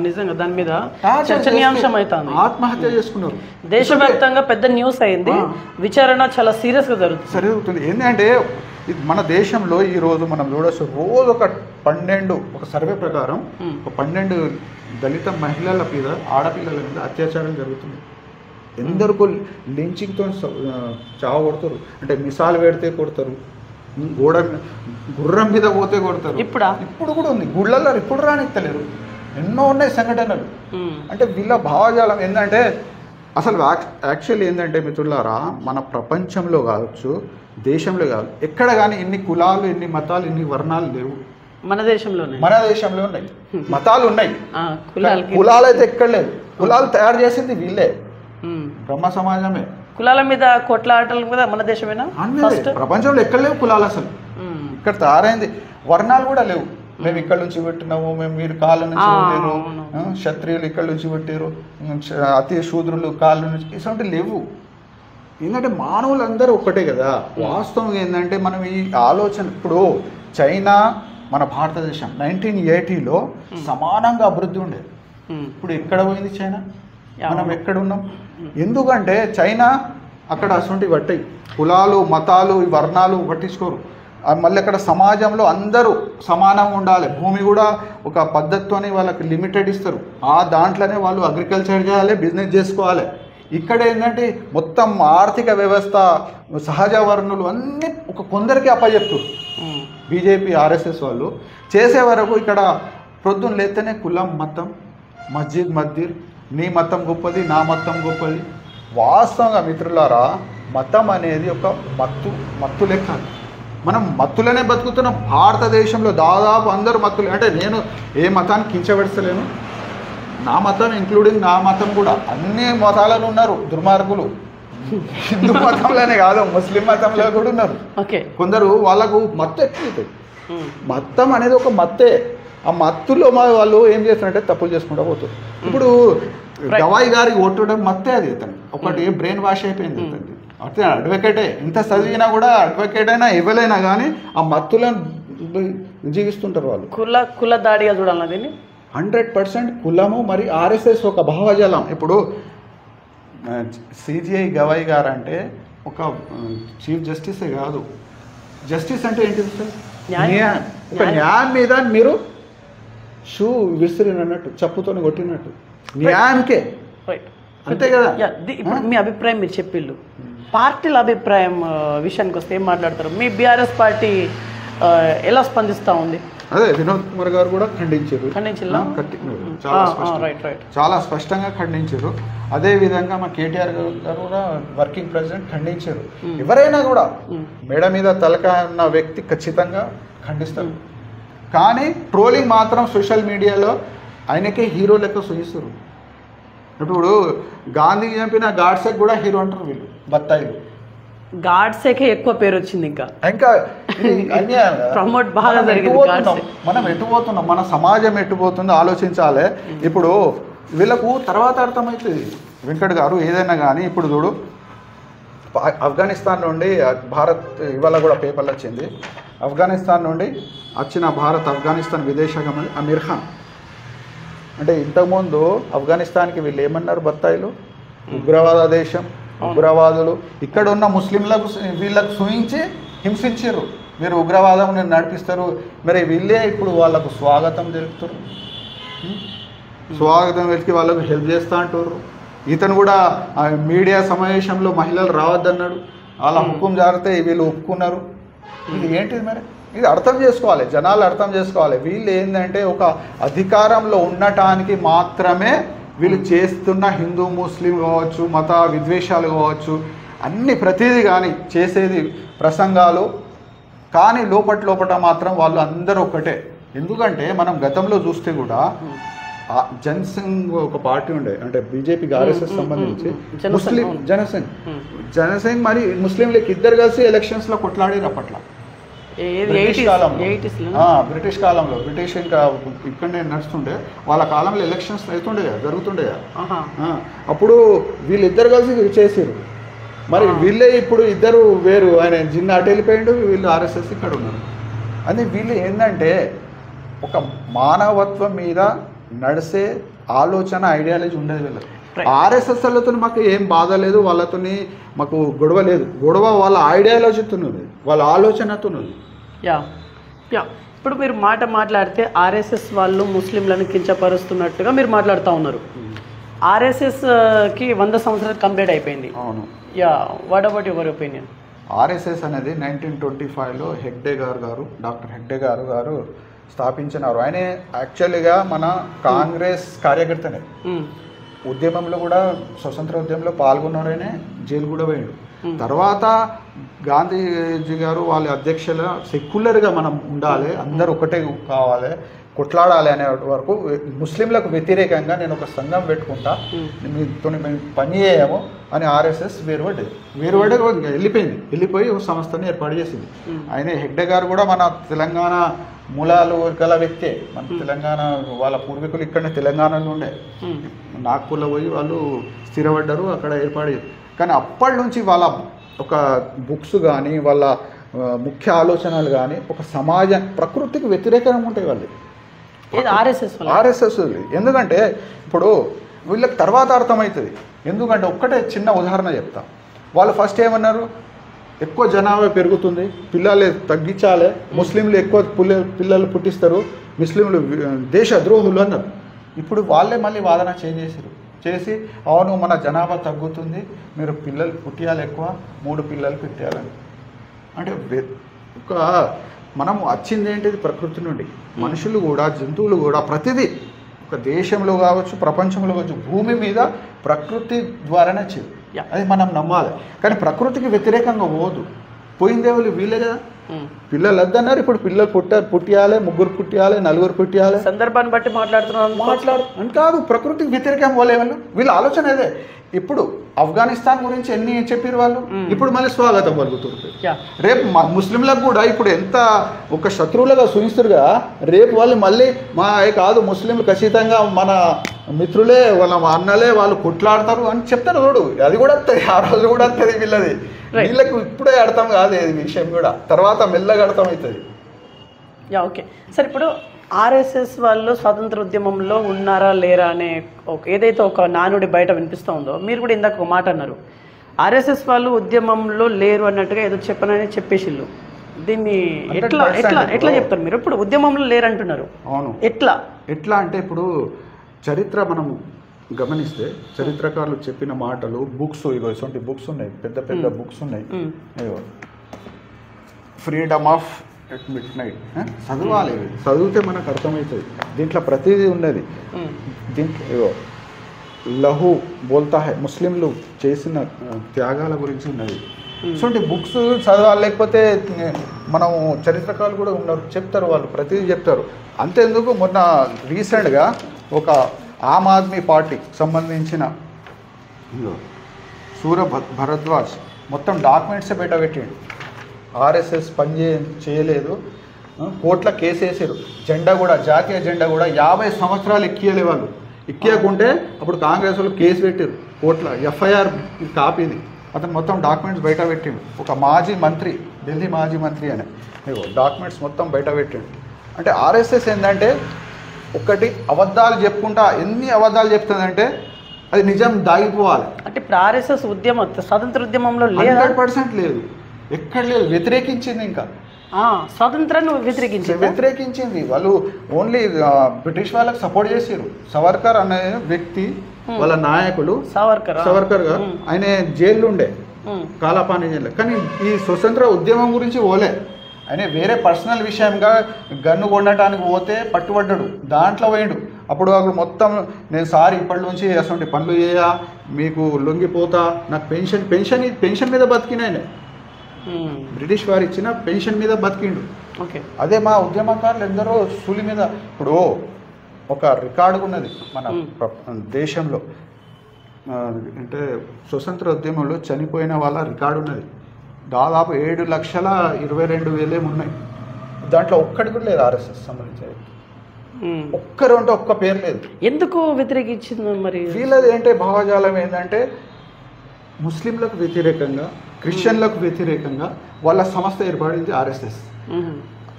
నిజంగా దాని మీద చర్చనీయాంశం అవుతుంది. ఆత్మహత్య చేసుకున్నారు. దేశవ్యాప్తంగా పెద్ద న్యూస్ అయింది. విచారణ చాలా సీరియస్ గా జరుగుతుంది. ఏంటంటే మన దేశంలో ఈ రోజు మనం చూడొచ్చు, రోజు ఒక 12 ఒక సర్వే ప్రకారం ఒక 12 దళిత మహిళల మీద ఆడపిల్లల మీద అత్యాచారం జరుగుతుంది. ఎందరికో లించింగ్తో చావ కొడతారు. అంటే మిసాలు పెడితే కొడతారు, గుర్రం మీద పోతే కొడతారు. ఇప్పుడు కూడా ఉంది గుళ్ళల్లో, ఇప్పుడు రానిస్తలేరు. ఎన్నో ఉన్నాయి సంఘటనలు. అంటే వీళ్ళ భావజాలం ఏంటంటే అసలు యాక్చువల్లీ ఏంటంటే మిత్రులారా, మన ప్రపంచంలో కావచ్చు దేశంలో కాదు ఎక్కడ కానీ ఇన్ని కులాలు, ఇన్ని మతాలు, ఇన్ని వర్ణాలు లేవు. మన దేశంలో ఉన్నాయి. మతాలు ఉన్నాయి, కులాలు అయితే ఎక్కడ లేదు. కులాలు తయారు చేసింది వీళ్ళే, బ్రహ్మ సమాజమే. కులాల మీద కొట్లాటల మీద మన దేశమేనా? ప్రపంచంలో ఎక్కడ లేవు కులాలు. అసలు ఇక్కడ తయారైంది. వర్ణాలు కూడా లేవు. మేము ఇక్కడ నుంచి పెట్టినాము, మేము మీరు కాళ్ళ నుంచి పెట్టారు, క్షత్రియులు ఇక్కడ నుంచి పెట్టారు, అతి శూద్రులు కాళ్ళ నుంచి, ఇటువంటి లేవు. ఏంటంటే మానవులందరూ ఒక్కటే కదా. వాస్తవం ఏంటంటే మనం ఈ ఆలోచన, ఇప్పుడు చైనా మన భారతదేశం 1980లో సమానంగా అభివృద్ధి ఉండేది. ఇప్పుడు ఎక్కడ పోయింది చైనా? మనం ఎక్కడ ఉన్నాం? ఎందుకంటే చైనా అక్కడ అటువంటి పట్టాయి, కులాలు మతాలు వర్ణాలు పట్టించుకోరు. మళ్ళీ అక్కడ సమాజంలో అందరూ సమానంగా ఉండాలి. భూమి కూడా ఒక పద్ధతితోనే వాళ్ళకి లిమిటెడ్ ఇస్తారు. ఆ దాంట్లోనే వాళ్ళు అగ్రికల్చర్ చేయాలి, బిజినెస్ చేసుకోవాలి. ఇక్కడ ఏంటంటే మొత్తం ఆర్థిక వ్యవస్థ, సహజ వనరులు అన్నీ ఒక కొందరికి అప్పచెప్తారు. బీజేపీ ఆర్ఎస్ఎస్ వాళ్ళు చేసే వరకు ఇక్కడ ప్రొద్దున లేస్తేనే కులం మతం, మస్జిద్ మద్దిర్, నీ మతం గొప్పది నా మతం గొప్పది. వాస్తవంగా మిత్రులారా, మతం అనేది ఒక మత్తు లెక్క. మనం మత్తులనే బతుకుతున్నాం. భారతదేశంలో దాదాపు అందరూ మత్తులు. అంటే నేను ఏ మతాన్ని కించబెడతలేను, నా మతం ఇంక్లూడింగ్ నా మతం కూడా. అన్ని మతాలలో ఉన్నారు దుర్మార్గులు. హిందూ మతంలోనే కాదు, ముస్లిం మతంలో కూడా ఉన్నారు. కొందరు వాళ్ళకు మత్తు ఎక్కువ. మతం అనేది ఒక మత్తే. ఆ మత్తులో వాళ్ళు ఏం చేస్తారంటే తప్పులు చేసుకుంటూ పోతారు. ఇప్పుడు గవాయి గారికి ఓటడం మత్తే అది. అతను ఒకటి బ్రెయిన్ వాష్ అయిపోయింది. అతనికి అతే అడ్వకేటే, ఎంత చదివినా కూడా అడ్వకేట్ అయినా ఇవ్వలేనా కానీ ఆ మత్తులను జీవిస్తుంటారు వాళ్ళు. కుల దాడిగా చూడాలి దీన్ని. 100% కులము. మరి ఆర్ఎస్ఎస్ ఒక భావజాలం. ఇప్పుడు సిజిఐ గవాయి గారు అంటే ఒక చీఫ్ జస్టిసే కాదు. జస్టిస్ అంటే ఏంటి సార్? న్యాయం. ఒక న్యాయం మీద మీరు షూ విసిరినట్టు, చెప్పుతోని కొట్టినట్టు న్యాయానికే, అంతే కదా. ఇప్పుడు మీ అభిప్రాయం మీరు చెప్పిళ్ళు. పార్టీల అభిప్రాయం విషయానికి వస్తే ఏం మాట్లాడతారు? మీ బీఆర్ఎస్ పార్టీ ఎలా స్పందిస్తూ ఉంది? అదే వినోద్ కుమార్ గారు కూడా ఖండించారు, చాలా స్పష్టంగా ఖండించారు. అదేవిధంగా మా కేటీఆర్ గారు కూడా వర్కింగ్ ప్రెసిడెంట్ ఖండించారు. ఎవరైనా కూడా మెడ మీద తలక ఉన్న వ్యక్తి ఖచ్చితంగా ఖండిస్తారు. కానీ ట్రోలింగ్ మాత్రం సోషల్ మీడియాలో ఆయనకే హీరో లెక్క చూపిస్తారు. ఇప్పుడు గాంధీ చంపిన గాడ్సేకి కూడా హీరో అంటారు వీళ్ళు, బత్తాయిలు. గాడ్సేకే ఎక్కువ పేరు వచ్చింది. ఇంకా ప్రమోట్ బాగా జరిగింది. మనం ఎట్టుపోతున్నాం, మన సమాజం ఎట్టుపోతుందో ఆలోచించాలి. ఇప్పుడు వీళ్ళకు తర్వాత అర్థమవుతుంది. వెంకట్ గారు ఏదైనా కానీ ఇప్పుడు చూడు, ఆఫ్ఘనిస్తాన్ నుండి భారత్, ఇవాళ కూడా పేపర్లు వచ్చింది, ఆఫ్ఘనిస్తాన్ నుండి వచ్చిన ఆఫ్ఘనిస్తాన్ విదేశాంగ మంత్రి అమీర్ ఖాన్. అంటే ఇంతకుముందు ఆఫ్ఘనిస్తాన్కి వీళ్ళు ఏమన్నారు? బత్తాయిలు, ఉగ్రవాద దేశం, ఉగ్రవాదులు. ఇక్కడ ఉన్న ముస్లింలకు వీళ్ళకు సూచించి హింసించారు. మీరు ఉగ్రవాదం నేను నడిపిస్తారు. మరి వీళ్ళే ఇప్పుడు వాళ్ళకు స్వాగతం తెలుపుతారు, స్వాగతం వెతికి వాళ్ళకు హెల్ప్ చేస్తూ అంటారు. ఇతను కూడా మీడియా సమావేశంలో మహిళలు రావద్దన్నాడు. వాళ్ళ హుకుం జారితే వీళ్ళు ఒప్పుకున్నారు. ఇది ఏంటిది మరి? ఇది అర్థం చేసుకోవాలి, జనాలు అర్థం చేసుకోవాలి. వీళ్ళు ఏంటంటే ఒక అధికారంలో ఉండటానికి మాత్రమే వీళ్ళు చేస్తున్న హిందూ ముస్లిం కావచ్చు, మత విద్వేషాలు కావచ్చు, అన్ని ప్రతిదీ కానీ చేసేది ప్రసంగాలు. కానీ లోపట మాత్రం వాళ్ళు అందరూ ఒక్కటే. ఎందుకంటే మనం గతంలో చూస్తే కూడా జనసంఘ్ ఒక పార్టీ ఉండే, అంటే బీజేపీకి ఆర్ఎస్ఎస్ సంబంధించి జనసంఘ్ మరి ముస్లింలకు ఇద్దరు కలిసి ఎలక్షన్స్లో కొట్లాడారు అప్పట్లో. బ్రిటిష్ కాలంలో బ్రిటిష్ ఇంకా ఇక్కడనే నడుస్తుండే, వాళ్ళ కాలంలో ఎలక్షన్స్ అవుతుండే జరుగుతుండే. అప్పుడు వీళ్ళిద్దరు కలిసి చేసారు. మరి వీళ్ళే ఇప్పుడు ఇద్దరు వేరు, ఆయన జిన్నా అటు వెళ్ళిపోయిండు, వీళ్ళు ఆర్ఎస్ఎస్ ఇక్కడ ఉన్నారు. అని వీళ్ళు ఏంటంటే ఒక మానవత్వం మీద నడిసే ఆలోచన ఐడియాలజీ ఉండేది వీళ్ళకి. ఆర్ఎస్ఎస్ వాళ్ళతో మాకు ఏం బాధ లేదు, వాళ్ళతో మాకు గొడవ లేదు. గొడవ వాళ్ళ ఐడియాలజీతో ఉంది, వాళ్ళ ఆలోచనతో ఉంది. యా యా ఇప్పుడు మీరు మాట్లాడితే ఆర్ఎస్ఎస్ వాళ్ళు ముస్లింలను కించపరుస్తున్నట్టుగా మీరు మాట్లాడుతూ ఉన్నారు. ఆర్ఎస్ఎస్కి 100 సంవత్సరాలు కంప్లీట్ అయిపోయింది. అవును. Yeah what about your opinion? RSS అనేది 1925లో డాక్టర్ హెగ్డే గారు స్థాపించినారు. ఆయన యాక్చువల్గా మన కాంగ్రెస్ కార్యకర్తనే. ఉద్యమంలో కూడా స్వతంత్ర ఉద్యమంలో పాల్గొన్నారనే జైలు కూడా పోయాడు. తర్వాత గాంధీజీ గారు వాళ్ళ అధ్యక్షుల సెక్యులర్గా మనం ఉండాలి, అందరూ ఒకటే కావాలి, కొట్లాడాలి అనే వరకు ముస్లింలకు వ్యతిరేకంగా నేను ఒక సంఘం పెట్టుకుంటా, మీతో మేము పని చేయము అని ఆర్ఎస్ఎస్ వేరుపడ్డది. వెళ్ళిపోయి ఒక సంస్థని ఏర్పాటు చేసింది. ఆయన హెగ్డే గారు కూడా మన తెలంగాణ మూలాలు గల వ్యక్తే. మన తెలంగాణ వాళ్ళ పూర్వీకులు ఇక్కడనే తెలంగాణలో ఉండే, నాగ్పూర్లో పోయి వాళ్ళు స్థిరపడ్డారు, అక్కడ ఏర్పాటు. కానీ అప్పటి నుంచి వాళ్ళ ఒక బుక్స్ కానీ వాళ్ళ ముఖ్య ఆలోచనలు కానీ ఒక సమాజ ప్రకృతికి వ్యతిరేకంగా ఉంటాయి వాళ్ళు ఆర్ఎస్ఎస్. ఎందుకంటే ఇప్పుడు వీళ్ళకి తర్వాత అర్థమవుతుంది. ఎందుకంటే ఒక్కటే చిన్న ఉదాహరణ చెప్తా. వాళ్ళు ఫస్ట్ ఏమన్నారు, ఎక్కువ జనాభా పెరుగుతుంది, పిల్లలు తగ్గించాలి, ముస్లింలు ఎక్కువ పిల్లలు పుట్టిస్తారు, ముస్లింలు దేశద్రోహులు అన్నారు. ఇప్పుడు వాళ్ళే మళ్ళీ వాదన చేసి అవును మన జనాభా తగ్గుతుంది, మీరు పిల్లలు పుట్టియాలి, ఎక్కువ 3 పిల్లలు పెట్టాలని. అంటే ఒక మనం వచ్చింది ఏంటిది ప్రకృతి నుండి. మనుషులు కూడా జంతువులు కూడా ప్రతిదీ ఒక దేశంలో కావచ్చు ప్రపంచంలో కావచ్చు భూమి మీద ప్రకృతి ద్వారానే వచ్చింది. అది మనం నమ్మాలి. కానీ ప్రకృతికి వ్యతిరేకంగా పోదు. పోయిందే వాళ్ళు వీళ్ళే కదా. పిల్లలు వద్దన్నారు, ఇప్పుడు పిల్లలు పుట్టియాలి, 3 పుట్టియాలి, 4 పుట్టియాలి. సందర్భాన్ని బట్టి మాట్లాడుతున్నారు అని కాదు, ప్రకృతికి వ్యతిరేకం పోలే వాళ్ళు. వీళ్ళ ఆలోచన అదే. ఇప్పుడు ఆఫ్ఘనిస్తాన్ గురించి ఎన్ని చెప్పారు వాళ్ళు, ఇప్పుడు మళ్ళీ స్వాగతం పలుకుతుంది. రేపు ముస్లింలకు కూడా ఇప్పుడు ఎంత ఒక శత్రువులుగా చూపిస్తారుగా, రేపు వాళ్ళు మళ్ళీ కాదు ముస్లింలు ఖచ్చితంగా మన మిత్రులే, వాళ్ళ అన్నలే, వాళ్ళు కొట్లాడతారు అని చెప్తారు. చూడు, అది కూడా వస్తుంది, ఆ రోజు కూడా వస్తుంది వీళ్ళది. వీళ్ళకు ఇప్పుడే అర్థం కాదు ఈ విషయం కూడా, తర్వాత మెల్లగా అర్థం అవుతుంది. ఓకే సార్, ఇప్పుడు ఆర్ఎస్ఎస్ వాళ్ళు స్వాతంత్ర ఉద్యమంలో ఉన్నారా లేరా అనే ఏదైతే ఒక నానుడి బయట వినిపిస్తూ ఉందో, మీరు కూడా ఇందాక ఒక మాట అన్నారు, ఆర్ఎస్ఎస్ వాళ్ళు ఉద్యమంలో లేరు అన్నట్టుగా ఏదో చెప్పనని చెప్పేసిళ్ళు. దీన్ని ఎట్లా చెప్తారు మీరు? ఇప్పుడు ఉద్యమంలో లేరు అంటున్నారు. అవును, ఎట్లా అంటే ఇప్పుడు చరిత్ర మనం గమనిస్తే చరిత్రకారులు చెప్పిన మాటలు, బుక్స్, ఇటువంటి బుక్స్ ఉన్నాయి, పెద్ద పెద్ద బుక్స్ ఉన్నాయి. Freedom of at mid night చదవాలి, చదివితే మనకు అర్థమవుతుంది. దీంట్లో ప్రతిదీ ఉన్నది. దీంట్లో లహు బోల్తా హై, ముస్లింలు చేసిన త్యాగాల గురించి ఉన్నది. ఇటువంటి బుక్స్ చదవాలి. లేకపోతే మనం చరిత్రకారులు కూడా ఉన్నారు, చెప్తారు, వాళ్ళు ప్రతిదీ చెప్తారు. అంతేందుకు మొన్న రీసెంట్గా ఒక ఆమ్ ఆద్మీ పార్టీకి సంబంధించిన సూర భరద్వాజ్ మొత్తం డాక్యుమెంట్సే బయటపెట్టాడు. ఆర్ఎస్ఎస్ పని చేయలేదు, కోర్టులో కేసు వేసారు. జెండా కూడా, జాతీయ జెండా కూడా 50 సంవత్సరాలు ఎక్కియలే వాళ్ళు. ఎక్కియకుంటే అప్పుడు కాంగ్రెస్ వాళ్ళు కేసు పెట్టారు కోర్టులో, ఎఫ్ఐఆర్ కాపీది. అతను మొత్తం డాక్యుమెంట్స్ బయట పెట్టిండు. ఒక మాజీ మంత్రి, ఢిల్లీ మాజీ మంత్రి అని డాక్యుమెంట్స్ మొత్తం బయట పెట్టిండు. అంటే ఆర్ఎస్ఎస్ ఏంటంటే ఒకటి అబద్ధాలు చెప్పుకుంటా, ఎన్ని అబద్ధాలు చెప్తుందంటే అది నిజం దాగిపోవాలి. అంటే ఇప్పుడు ఆర్ఎస్ఎస్ ఉద్యమం స్వాతంత్ర ఉద్యమంలో 100% లేదు, ఎక్కడ లేదు. వ్యతిరేకించింది, ఇంకా స్వాతంత్రాన్ని వ్యతిరేకించింది. వాళ్ళు ఓన్లీ బ్రిటిష్ వాళ్ళకి సపోర్ట్ చేసారు. సవర్కర్ అనే వ్యక్తి వాళ్ళ నాయకులు, సవర్కర్ గారు, ఆయన జైల్లో ఉండే, కాలాపాని జైల్లో. కానీ ఈ స్వతంత్ర ఉద్యమం గురించి పోలే. ఆయన వేరే పర్సనల్ విషయంగా గన్ను కొనడానికి పోతే పట్టుబడ్డాడు, దాంట్లో పోయిండు. అప్పుడు వాళ్ళు మొత్తం నేను సారీ ఇప్పటి నుంచి అసలు పనులు చేయ, మీకు లొంగిపోతా, నాకు పెన్షన్ మీద బతికిన ఆయన, బ్రిటిష్ వారు ఇచ్చిన పెన్షన్ మీద బతికిండు. ఓకే, అదే మా ఉద్యమకారులు ఎందరో సూలి మీద. ఇప్పుడు ఒక రికార్డు ఉన్నది మన దేశంలో, అంటే స్వతంత్ర ఉద్యమంలో చనిపోయిన వాళ్ళ రికార్డు ఉన్నది. దాదాపు 7,22,000 ఉన్నాయి. దాంట్లో ఒక్కటి కూడా లేదు ఆర్ఎస్ఎస్ సంబంధించి. ఒక్కరు అంటే ఒక్క పేరు లేదు. ఎందుకు వ్యతిరేకించింది మరి? వీళ్ళది ఏంటంటే భావజాలం ఏంటంటే ముస్లింలకు వ్యతిరేకంగా, క్రిస్టియన్లకు వ్యతిరేకంగా వాళ్ళ సంస్థ ఏర్పడింది ఆర్ఎస్ఎస్.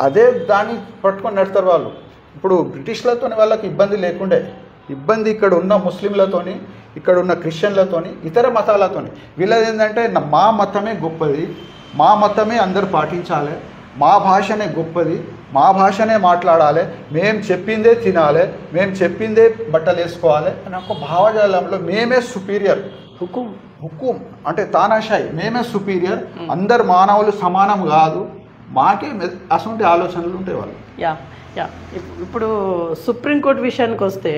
అదే దాన్ని పట్టుకొని నడుస్తారు వాళ్ళు. ఇప్పుడు బ్రిటిష్లతోని వాళ్ళకి ఇబ్బంది లేకుండే, ఇబ్బంది ఇక్కడ ఉన్న ముస్లింలతోని, ఇక్కడ ఉన్న క్రిస్టియన్లతోని, ఇతర మతాలతోని. వీళ్ళది ఏంటంటే మా మతమే గొప్పది, మా మతమే అందరూ పాటించాలి, మా భాషనే గొప్పది, మా భాషనే మాట్లాడాలి, మేము చెప్పిందే తినాలి, మేము చెప్పిందే బట్టలు వేసుకోవాలి అని ఒక భావజాలంలో మేమే సుపీరియర్. హుకుం అంటే తానాషాయి, మేమే సుపీరియర్, అందరు మానవులు సమానం కాదు, మాకే అసలు ఆలోచనలు ఉంటాయి వాళ్ళు. యా యా ఇప్పుడు సుప్రీంకోర్టు విషయానికి వస్తే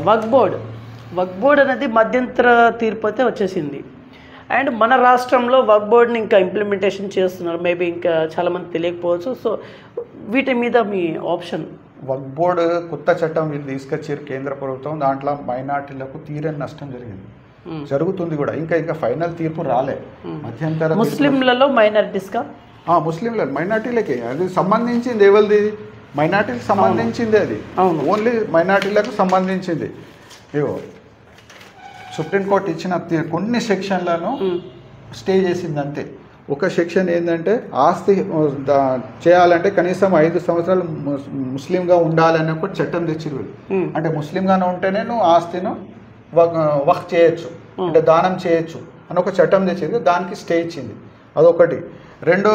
వక్ఫ్ బోర్డ్ అనేది మధ్యంతర తీర్పు అయితే వచ్చేసింది. అండ్ మన రాష్ట్రంలో వక్ఫ్ బోర్డ్ని ఇంకా ఇంప్లిమెంటేషన్ చేస్తున్నారు. మేబీ ఇంకా చాలామంది తెలియకపోవచ్చు. సో వీటి మీద మీ ఆప్షన్? వక్ఫ్ బోర్డు కొత్త చట్టం వీళ్ళు తీసుకొచ్చారు కేంద్ర ప్రభుత్వం. దాంట్లో మైనార్టీలకు తీరని నష్టం జరిగింది, జరుగుతుంది కూడా. ఇంకా ఫైనల్ తీర్పు రాలే. మధ్యంతర ముస్లింలలో మైనారిటీస్గా, ముస్లింల మైనార్టీలకి అది సంబంధించింది. ఎవరిది? మైనార్టీలకు సంబంధించింది. అది ఓన్లీ మైనార్టీలకు సంబంధించింది. ఇవో సుప్రీంకోర్టు ఇచ్చిన కొన్ని సెక్షన్లను స్టే చేసింది అంతే. ఒక సెక్షన్ ఏంటంటే ఆస్తి చేయాలంటే కనీసం 5 సంవత్సరాలు ముస్లింగా ఉండాలని ఒక చట్టం తెచ్చిరు వీళ్ళు. అంటే ముస్లింగానే ఉంటేనే నువ్వు ఆస్తిను వక్ఫ్ చేయొచ్చు, అంటే దానం చేయొచ్చు అని ఒక చట్టం తెచ్చింది. దానికి స్టే ఇచ్చింది, అదొకటి. రెండో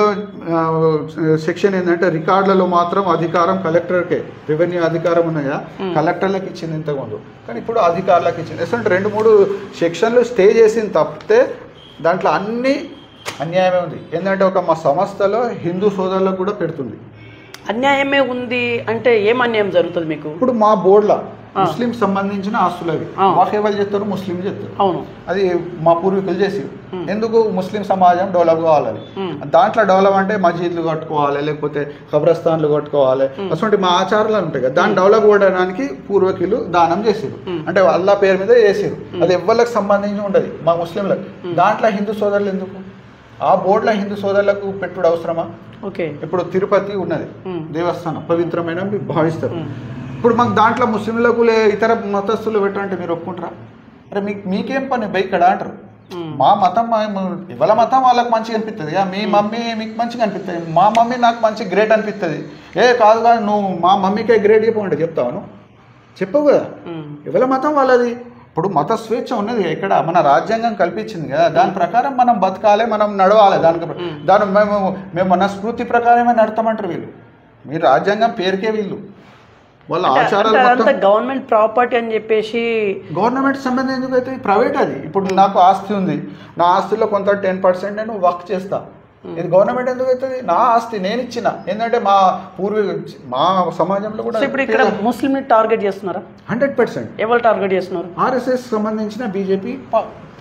సెక్షన్ ఏంటంటే రికార్డులలో మాత్రం అధికారం కలెక్టర్కే, రెవెన్యూ అధికారం ఉన్నాయా కలెక్టర్లకు ఇచ్చింది ఇంతకుముందు, కానీ ఇప్పుడు అధికారులకు ఇచ్చింది. అసలు 2-3 సెక్షన్లు స్టే చేసింది తప్పితే దాంట్లో అన్ని అన్యాయమే ఉంది. ఏంటంటే ఒక మా సంస్థలో హిందూ సోదరులకు కూడా పెడుతుంది. అన్యాయమే ఉంది అంటే ఏం అన్యాయం జరుగుతుంది మీకు? ఇప్పుడు మా బోర్డులో ముస్లిం సంబంధించిన ఆస్తులు అవి వాకేవాళ్ళు చేస్తారు, ముస్లిం చేస్తారు. అవును, అది మా పూర్వీకులు చేసి. ఎందుకు? ముస్లిం సమాజం డెవలప్ కావాలని. దాంట్లో డెవలప్ అంటే మసీద్లు కట్టుకోవాలి, లేకపోతే ఖబరస్థాన్లు కట్టుకోవాలి, అటువంటి మా ఆచారాలు ఉంటాయి కదా. దాన్ని డెవలప్ చేయడానికి పూర్వీకులు దానం చేసారు, అంటే అల్లా పేరు మీద చేసారు. అది ఎవరికి సంబంధించి ఉండదు మా ముస్లింలకు. దాంట్లో హిందూ సోదరులు ఎందుకు? ఆ బోర్డులో హిందూ సోదరులకు పెట్టుడు అవసరమా? ఓకే, ఇప్పుడు తిరుపతి ఉన్నది దేవస్థానం, పవిత్రమైన భావిస్తారు. ఇప్పుడు మాకు దాంట్లో ముస్లింలకు ఇతర మతస్థులు పెట్టాలంటే మీరు ఒప్పుకుంటారా? అరే మీకేం పని బైక్కడ అంటారు. మా మతం ఎవరి మతం వాళ్ళకి మంచిగా అనిపిస్తుంది. మీ మమ్మీ మీకు మంచిగా అనిపిస్తుంది, మా మమ్మీ నాకు మంచి గ్రేట్ అనిపిస్తుంది. కాదు కాదు నువ్వు మా మమ్మీకే గ్రేట్ చెప్పమంటే చెప్తావు? చెప్పవు కదా. ఎవరి మతం వాళ్ళది. ఇప్పుడు మత స్వేచ్ఛ ఉన్నది ఇక్కడ, మన రాజ్యాంగం కల్పించింది కదా. దాని ప్రకారం మనం బతకాలి, మనం నడవాలి. దాని మేము మన స్ఫూర్తి ప్రకారమే నడతామంటారు వీళ్ళు. మీరు రాజ్యాంగం పేరుకే వీళ్ళు వాళ్ళ ఆచారాలు గవర్నమెంట్ ప్రాపర్టీ అని చెప్పేసి. గవర్నమెంట్ సంబంధం ఎందుకు అయితే? ప్రైవేట్ అది. ఇప్పుడు నాకు ఆస్తి ఉంది, నా ఆస్తిలో కొంత 10% నేను వర్క్ చేస్తా. ఇది గవర్నమెంట్ ఎందుకు అవుతుంది? నా ఆస్తి నేను ఇచ్చిన. ఏంటంటే మా మా సమాజంలో కూడా. ఇప్పుడు ఇక్కడ ముస్లింని టార్గెట్ చేస్తున్నారా? 100%. ఎవరు టార్గెట్ చేస్తున్నారు? ఆర్ఎస్ఎస్ సంబంధించిన బీజేపీ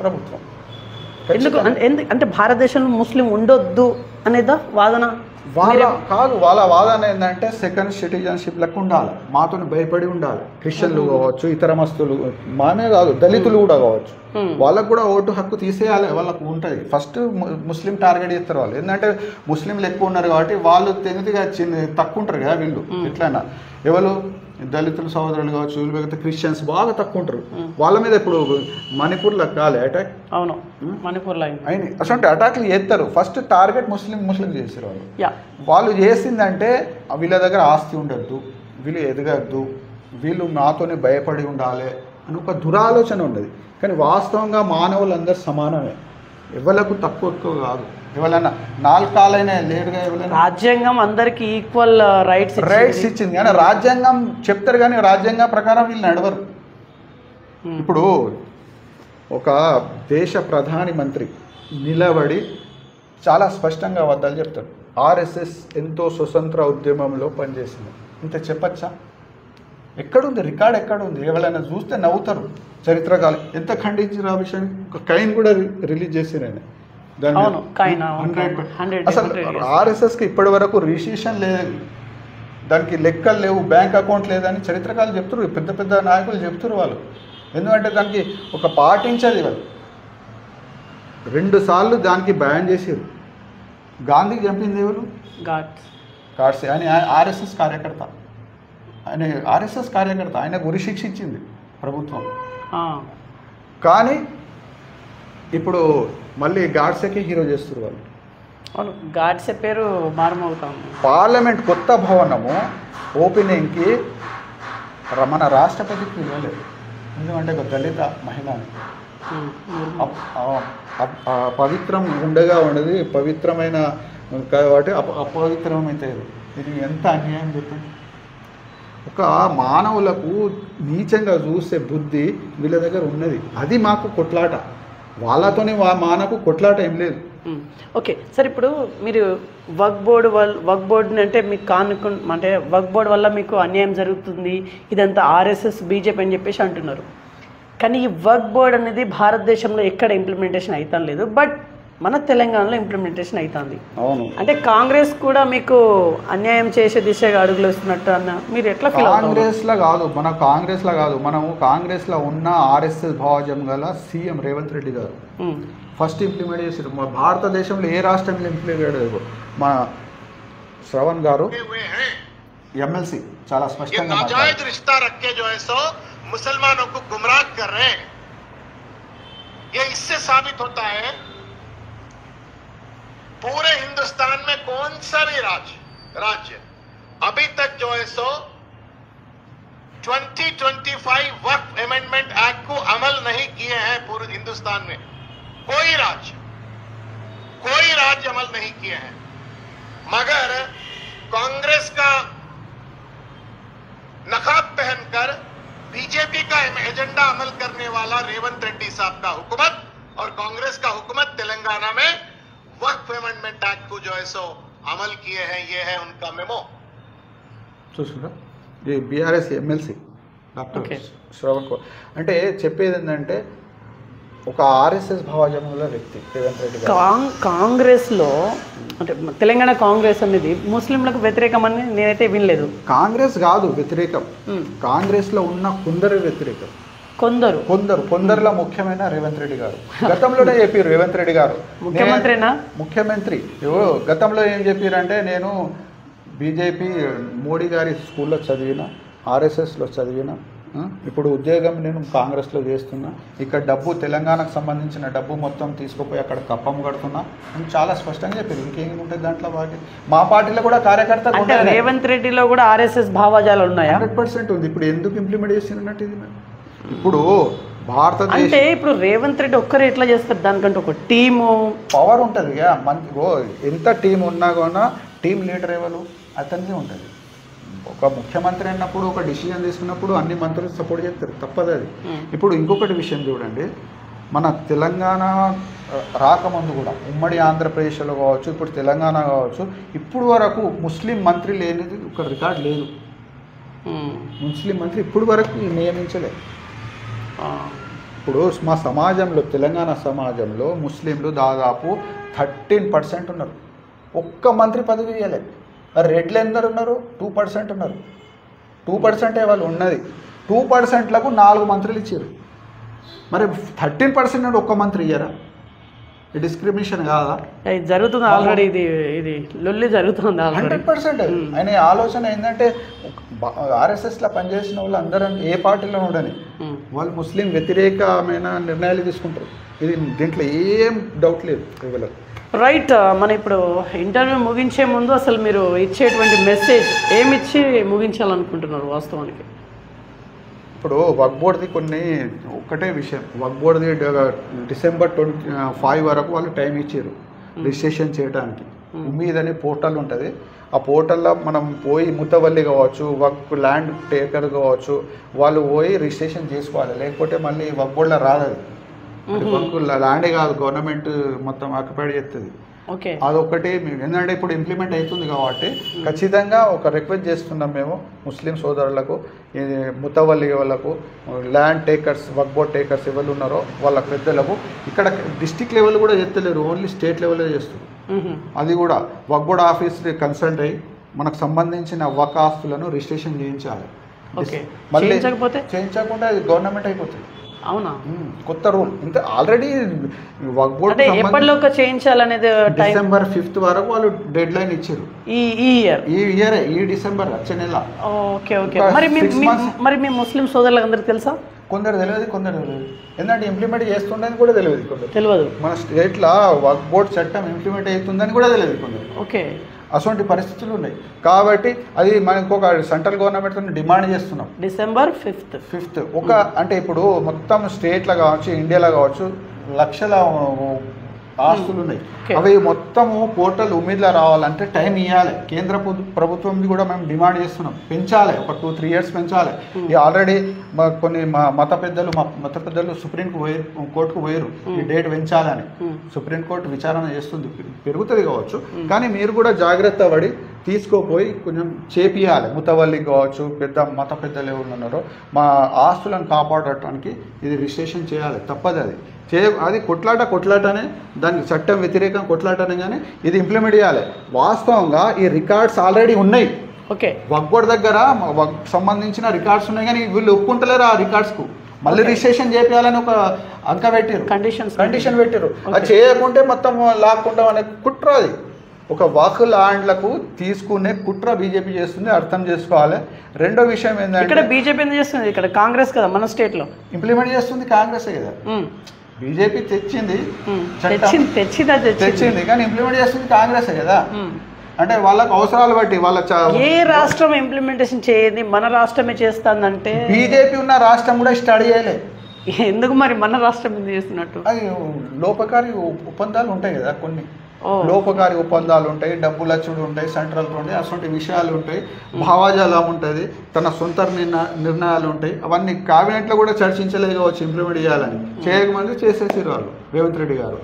ప్రభుత్వం. ఎందుకు అంటే భారతదేశంలో ముస్లిం ఉండొద్దు అనేదా వాదన? వాళ్ళ వాదన ఏంటంటే సెకండ్ సిటిజన్షిప్ లెక్క ఉండాలి, మాతో భయపడి ఉండాలి. క్రిస్టియన్లు కావచ్చు, ఇతర మస్తులు, మానే కాదు దళితులు కూడా కావచ్చు, వాళ్ళకు కూడా ఓటు హక్కు తీసేయాలి. వాళ్ళకు ఉంటుంది. ఫస్ట్ ముస్లిం టార్గెట్ చేస్తారు వాళ్ళు. ఏంటంటే ముస్లింలు ఎక్కువ ఉన్నారు కాబట్టి వాళ్ళు తెగిగా తక్కువ ఉంటారు కదా వీళ్ళు. ఎట్లయినా ఎవరు దళితులు సోదరులు కావచ్చు, లేకపోతే క్రిస్టియన్స్ బాగా తక్కువ ఉంటారు. వాళ్ళ మీద ఇప్పుడు మణిపూర్లో కాలే అటాక్. అవును, మణిపూర్లో అయినాయి. అసలు అటాక్లు చేస్తారు. ఫస్ట్ టార్గెట్ ముస్లిం చేశారు వాళ్ళు చేసిందంటే వీళ్ళ దగ్గర ఆస్తి ఉండద్దు, వీళ్ళు ఎదగద్దు, వీళ్ళు నాతోనే భయపడి ఉండాలి అని ఒక దురాలోచన ఉండదు. కానీ వాస్తవంగా మానవులందరూ సమానమే, ఎవరికి తక్కువ ఎక్కువ కాదు. ఎవరైనా 4 కాలైనా లేడుగా. ఎవరైనా రాజ్యాంగం అందరికి ఈక్వల్ రైట్స్ ఇచ్చింది, కానీ రాజ్యాంగం చెప్తారు కానీ రాజ్యాంగం ప్రకారం వీళ్ళు నడవరు. ఇప్పుడు ఒక దేశ ప్రధాని మంత్రి నిలబడి చాలా స్పష్టంగా అబద్ధాలు చెప్తారు. ఆర్ఎస్ఎస్ ఎంతో స్వతంత్ర ఉద్యమంలో పనిచేసింది, ఇంత చెప్పచ్చా? ఎక్కడుంది రికార్డ్? ఎక్కడుంది? ఎవరైనా చూస్తే నవ్వుతారు. చరిత్రకాలం ఎంత ఖండించిన ఆ విషయాన్ని ఒక కైన్ కూడా రిలీజ్ చేసిరు ఆయన. అసలు ఆర్ఎస్ఎస్కి ఇప్పటి వరకు రిజిస్ట్రేషన్ లేదు, దానికి లెక్కలు లేవు, బ్యాంక్ అకౌంట్ లేదని చరిత్రకాలు చెప్తారు, పెద్ద పెద్ద నాయకులు చెప్తారు వాళ్ళు. ఎందుకంటే దానికి ఒక పాటించేది వాళ్ళు. 2 సార్లు దానికి బ్యాన్ చేసారు. గాంధీ చంపింది ఎవరు? గాడ్సే. ఆయన ఆర్ఎస్ఎస్ కార్యకర్త. ఆయన ఉరి శిక్ష ఇచ్చింది ప్రభుత్వం. కానీ ఇప్పుడు మళ్ళీ గాడ్సేకి హీరో చేస్తారు వాళ్ళు. అవును, గాడ్సే పేరు మారుమవుతాం. పార్లమెంట్ కొత్త భవనము ఓపెనింగ్కి మన రాష్ట్రపతికి పిలవలేదు, ఎందుకంటే ఒక దళిత మహిళని పవిత్రం ఉండగా ఉండేది, పవిత్రమైన కాబట్టి అపవిత్రమైతే ఇది ఎంత అన్యాయం చెప్పండి. ఒక మానవులకు నీచంగా చూసే బుద్ధి వీళ్ళ దగ్గర ఉన్నది, అది మాకు కొట్లాట. వాళ్ళతోనే మానకు కొట్లాట ఏం లేదు. ఓకే సార్, ఇప్పుడు మీరు వక్ఫ్ బోర్డుని అంటే మీకు అంటే వక్ఫ్ బోర్డు వల్ల మీకు అన్యాయం జరుగుతుంది, ఇదంతా ఆర్ఎస్ఎస్ బీజేపీ అని చెప్పేసి అంటున్నారు. కానీ ఈ వక్ఫ్ బోర్డు అనేది భారతదేశంలో ఎక్కడ ఇంప్లిమెంటేషన్ అవుతాం లేదు, బట్ మన తెలంగాణలో ఇంప్లిమెంటేషన్ అవుతుంది. అవును, అంటే కాంగ్రెస్ కూడా మీకు అన్యాయం చేసే దిశగా అడుగులు వస్తున్నట్టు అన్న మీరు ఎట్లా ఫీల్ అవుతారు? కాంగ్రెస్లో కాదు, మనము కాంగ్రెస్లో ఉన్న ఆర్ఎస్ఎస్ భావజం గల సీఎం రేవంత్ రెడ్డి గారు ఫస్ట్ ఇంప్లిమెంట్ చేశారు. మన భారతదేశంలో ఏ రాష్ట్రంలో ఇంప్లిమెంట్ చేయలేదు. మన శ్రవణ్ గారు ఎమ్మెల్సీ చాలా స్పష్టంగా मुसलमानों को गुमराह कर रहे हैं। ये इससे साबित होता है पूरे हिंदुस्तान में कौन सा भी राज्य अभी तक जो है सो 2025 वक्फ अमेंडमेंट एक्ट को अमल नहीं किए हैं। पूरे हिंदुस्तान में कोई राज्य अमल नहीं किए हैं, मगर कांग्रेस का नकाब पहनकर बीजेपी का एजेंडा अमल करने वाला रेवंत रेड्डी साहब का हुकूमत और कांग्रेस का हुकूमत तेलंगाना में वक्फ अमेंडमेंट एक्ट को जो है सो अमल किए हैं। ये है उनका मेमो। చూసుకురా ఈ బీఆర్ఎస్ ఎమ్మెల్సీ డాక్టర్ శ్రవణ్ అంటే చెప్పేది ఏంటంటే ఒక ఆర్ఎస్ఎస్ భావజముల వ్యక్తి రేవంత్ రెడ్డి గారు. కాంగ్రెస్లో అంటే తెలంగాణ కాంగ్రెస్ అనేది ముస్లింలకు వ్యతిరేకమని నేనైతే వినలేదు. కాంగ్రెస్ కాదు వ్యతిరేకం, కాంగ్రెస్లో ఉన్న కొందరు వ్యతిరేకం. కొందరులో ముఖ్యమైన రేవంత్ రెడ్డి గారు. గతంలోనే చెప్పారు రేవంత్ రెడ్డి గారు ముఖ్యమంత్రి గతంలో ఏం చెప్పారంటే, నేను బీజేపీ మోడీ గారి స్కూల్లో చదివిన, ఆర్ఎస్ఎస్లో చదివిన, ఇప్పుడు ఉద్యోగం నేను కాంగ్రెస్లో చేస్తున్నా, ఇక్కడ డబ్బు తెలంగాణకు సంబంధించిన డబ్బు మొత్తం తీసుకుపోయి అక్కడ కప్పం కడుతున్నా అని చాలా స్పష్టంగా చెప్పారు. ఇంకేముంటుంది దాంట్లో? వాటి మా పార్టీలో కూడా కార్యకర్తలు రేవంత్ రెడ్డిలో కూడా ఆర్ఎస్ఎస్ భావజాలు ఉన్నాయా? 100% ఉంది. ఇప్పుడు ఎందుకు ఇంప్లిమెంట్ చేసినట్టు ఇది? ఇప్పుడు భారతదేశం అంటే ఇప్పుడు రేవంత్ రెడ్డి ఒక్కరే ఎట్లా చేస్తారు? దానికంటే ఒక టీము పవర్ ఉంటుంది. ఎంత టీం ఉన్నా కూడా టీం లీడర్ ఎవరు? అతనికే ఉంటుంది. ఒక ముఖ్యమంత్రి అన్నప్పుడు, ఒక డిసిజన్ తీసుకున్నప్పుడు అన్ని మంత్రులు సపోర్ట్ చేస్తారు, తప్పదు అది. ఇప్పుడు ఇంకొకటి విషయం చూడండి, మన తెలంగాణ రాకముందు కూడా ఉమ్మడి ఆంధ్రప్రదేశ్లో కావచ్చు, ఇప్పుడు తెలంగాణ కావచ్చు, ఇప్పుడు వరకు ముస్లిం మంత్రి లేనిది ఒక రికార్డ్ లేదు. ముస్లిం మంత్రి ఇప్పుడు వరకు నియమించలేదు. ఇప్పుడు మా సమాజంలో, తెలంగాణ సమాజంలో ముస్లింలు దాదాపు 13% ఉన్నారు. ఒక్క మంత్రి పదవి ఇవ్వలేదు. రెడ్లు ఎందరు ఉన్నారు? 2% ఉన్నారు. 2% వాళ్ళు ఉన్నది. 2%లకు 4 మంత్రులు ఇచ్చారు. మరి 13% ఒక్క మంత్రి ఇయ్యారా? డిస్క్రిమినేషన్ కాదా? జరుగుతుంది ఆల్రెడీ. ఇది లొల్లి జరుగుతుంది 100%. ఆయన ఆలోచన ఏంటంటే, ఆర్ఎస్ఎస్లో పనిచేసిన వాళ్ళు అందరం ఏ పార్టీలో ఉండని వాళ్ళు ముస్లిం వ్యతిరేకమైన నిర్ణయాలు తీసుకుంటారు. ఇది దీంట్లో ఏం డౌట్ లేదు ఇవాళ. రైట్. మన ఇప్పుడు ఇంటర్వ్యూ ముగించే ముందు అసలు మీరు ఇచ్చేటువంటి మెసేజ్ ఏమిచ్చి ముగించాలనుకుంటున్నారు వాస్తవానికి? ఇప్పుడు వక్ఫ్ బోర్డుది ఒక్కటే విషయం, వక్ఫ్ బోర్డుది December 25 వరకు వాళ్ళు టైం ఇచ్చారు రిజిస్ట్రేషన్ చేయడానికి. ఉమ్మీద్ అనే పోర్టల్ ఉంటుంది. ఆ పోర్టల్లో మనం పోయి ముతవల్లి కావచ్చు, వక్ఫ్ ల్యాండ్ టేకర్ కావచ్చు, వాళ్ళు పోయి రిజిస్ట్రేషన్ చేసుకోవాలి. లేకపోతే మళ్ళీ వక్ఫ్ బోర్డులో రాదు. వక్ఫ్ ల్యాండే కాదు, గవర్నమెంట్ మొత్తం ఆక్యుపైడ్ చేస్తుంది. అదొకటి. ఎందుకంటే ఇప్పుడు ఇంప్లిమెంట్ అవుతుంది కాబట్టి ఖచ్చితంగా ఒక రిక్వెస్ట్ చేస్తున్నాం మేము ముస్లిం సోదరులకు, ముతవల్లి వాళ్ళకు, ల్యాండ్ టేకర్స్, వక్ఫ్ బోర్డ్ టేకర్స్ ఎవరు ఉన్నారో వాళ్ళ పెద్దలకు, ఇక్కడ డిస్టిక్ లెవెల్ కూడా చేస్తలేరు, ఓన్లీ స్టేట్ లెవెల్లో చేస్తారు. అది కూడా వక్ఫ్ బోర్డ్ ఆఫీస్ కన్సల్ట్ అయ్యి మనకు సంబంధించిన వక్ఫ్ ఆస్తులను రిజిస్ట్రేషన్ చేయించాలి. మళ్ళీ చేయించకుండా అది గవర్నమెంట్ అయిపోతుంది. అవునా? కొత్త రూల్ ఇంత ఆల్రెడీ వక్ఫ్ బోర్డ్ అంటే ఎప్పటిలోకి చేయించాలనేది డిసెంబర్ 5th వరకు వాళ్ళు డెడ్ లైన్ ఇచ్చారు. ఈ ఇయర్ ఈ డిసెంబర్ వచ్చే నెల. Okay okay. మరి మీ ముస్లిం సోదరులకు అందరికి తెలుసా? కొందరు తెలియదు, కొందరు తెలియదు. ఎందుకంటే ఇంప్లిమెంట్ చేస్తుండని కూడా తెలియదు, కొందరు తెలియదు. మన స్టేట్లో వక్ఫ్ బోర్డ్ చట్టం ఇంప్లిమెంట్ అవుతుందని కూడా తెలియదు కొందరు. ఓకే. అటువంటి పరిస్థితులు ఉన్నాయి. కాబట్టి అది మనకు ఒక సెంట్రల్ గవర్నమెంట్ డిమాండ్ చేస్తున్నాం డిసెంబర్ 5th. ఒక అంటే ఇప్పుడు మొత్తం స్టేట్లో కావచ్చు, ఇండియాలో కావచ్చు, లక్షల ఆస్తులు ఉన్నాయి. అవి మొత్తము పోర్టల్ ఉమ్మీద్లా రావాలంటే టైం ఇవ్వాలి. కేంద్ర ప్రభుత్వం కూడా మేము డిమాండ్ చేస్తున్నాం, పెంచాలి, ఒక 2-3 years పెంచాలి. ఆల్రెడీ కొన్ని మత పెద్దలు కోర్టుకు పోయారు ఈ డేట్ పెంచాలని. సుప్రీంకోర్టు విచారణ చేస్తుంది, పెరుగుతుంది కావచ్చు, కానీ మీరు కూడా జాగ్రత్త పడి తీసుకోపోయి కొంచెం చేపియాలి. ముతవల్లి కావచ్చు, పెద్ద మత పెద్దలు ఎవరు ఉన్నారో మా ఆస్తులను కాపాడటానికి ఇది రిజిస్ట్రేషన్ చేయాలి, తప్పదు. అది కొట్లాటనే, దానికి చట్టం వ్యతిరేకం కొట్లాటనే, కానీ ఇది ఇంప్లిమెంట్ చేయాలి. వాస్తవంగా ఈ రికార్డ్స్ ఆల్రెడీ ఉన్నాయి. ఓకే. వక్ఫ్ బోర్డ్ దగ్గర సంబంధించిన రికార్డ్స్ ఉన్నాయి, కానీ వీళ్ళు ఒప్పుకుంటలేరు ఆ రికార్డ్స్కు. మళ్ళీ రిజిస్ట్రేషన్ చేయాలని ఒక అంక పెట్టారు, కండిషన్ పెట్టారు. అది చేయకుంటే మొత్తం లాక్కుంటాం అనే కుట్ర. అది ఒక వక్ఫ్ ల్యాండ్లకు తీసుకునే కుట్ర బీజేపీ చేస్తుంది, అర్థం చేసుకోవాలి. రెండో విషయం ఏంటంటే ఇక్కడ బీజేపీ ఎందుకు చేస్తుంది? ఇక్కడ కాంగ్రెస్ కదా మన స్టేట్లో ఇంప్లిమెంట్ చేస్తుంది, కాంగ్రెస్ కదా. బీజేపీ తెచ్చింది కానీ ఇంప్లిమెంట్ చేస్తుంది కాంగ్రెస్ కదా. అంటే వాళ్ళకు అవసరాలు బట్టి ఏ రాష్ట్రం ఇంప్లిమెంటేషన్ చేయని మన రాష్ట్రమే చేస్తుందంటే బీజేపీ ఉన్న రాష్ట్రం కూడా స్టడీ చేయలేదు. ఎందుకు మరి మన రాష్ట్రం ఎందుకు చేస్తున్నట్టు? అది లోపకారి ఒప్పందాలు ఉంటాయి కదా, కొన్ని లోపకారి ఒప్పందాలు ఉంటాయి, డబ్బులు అచ్చుడు ఉంటాయి, సెంట్రల్ ఉంటాయి, అటువంటి విషయాలు ఉంటాయి, భావాజాలం ఉంటుంది, తన సొంత నిర్ణయాలు ఉంటాయి. అవన్నీ క్యాబినెట్లో కూడా చర్చించలేదు కావచ్చు ఇంప్లిమెంట్ చేయాలని. చేయకముందు చేసేసారు వాళ్ళు, రేవంత్ రెడ్డి గారు.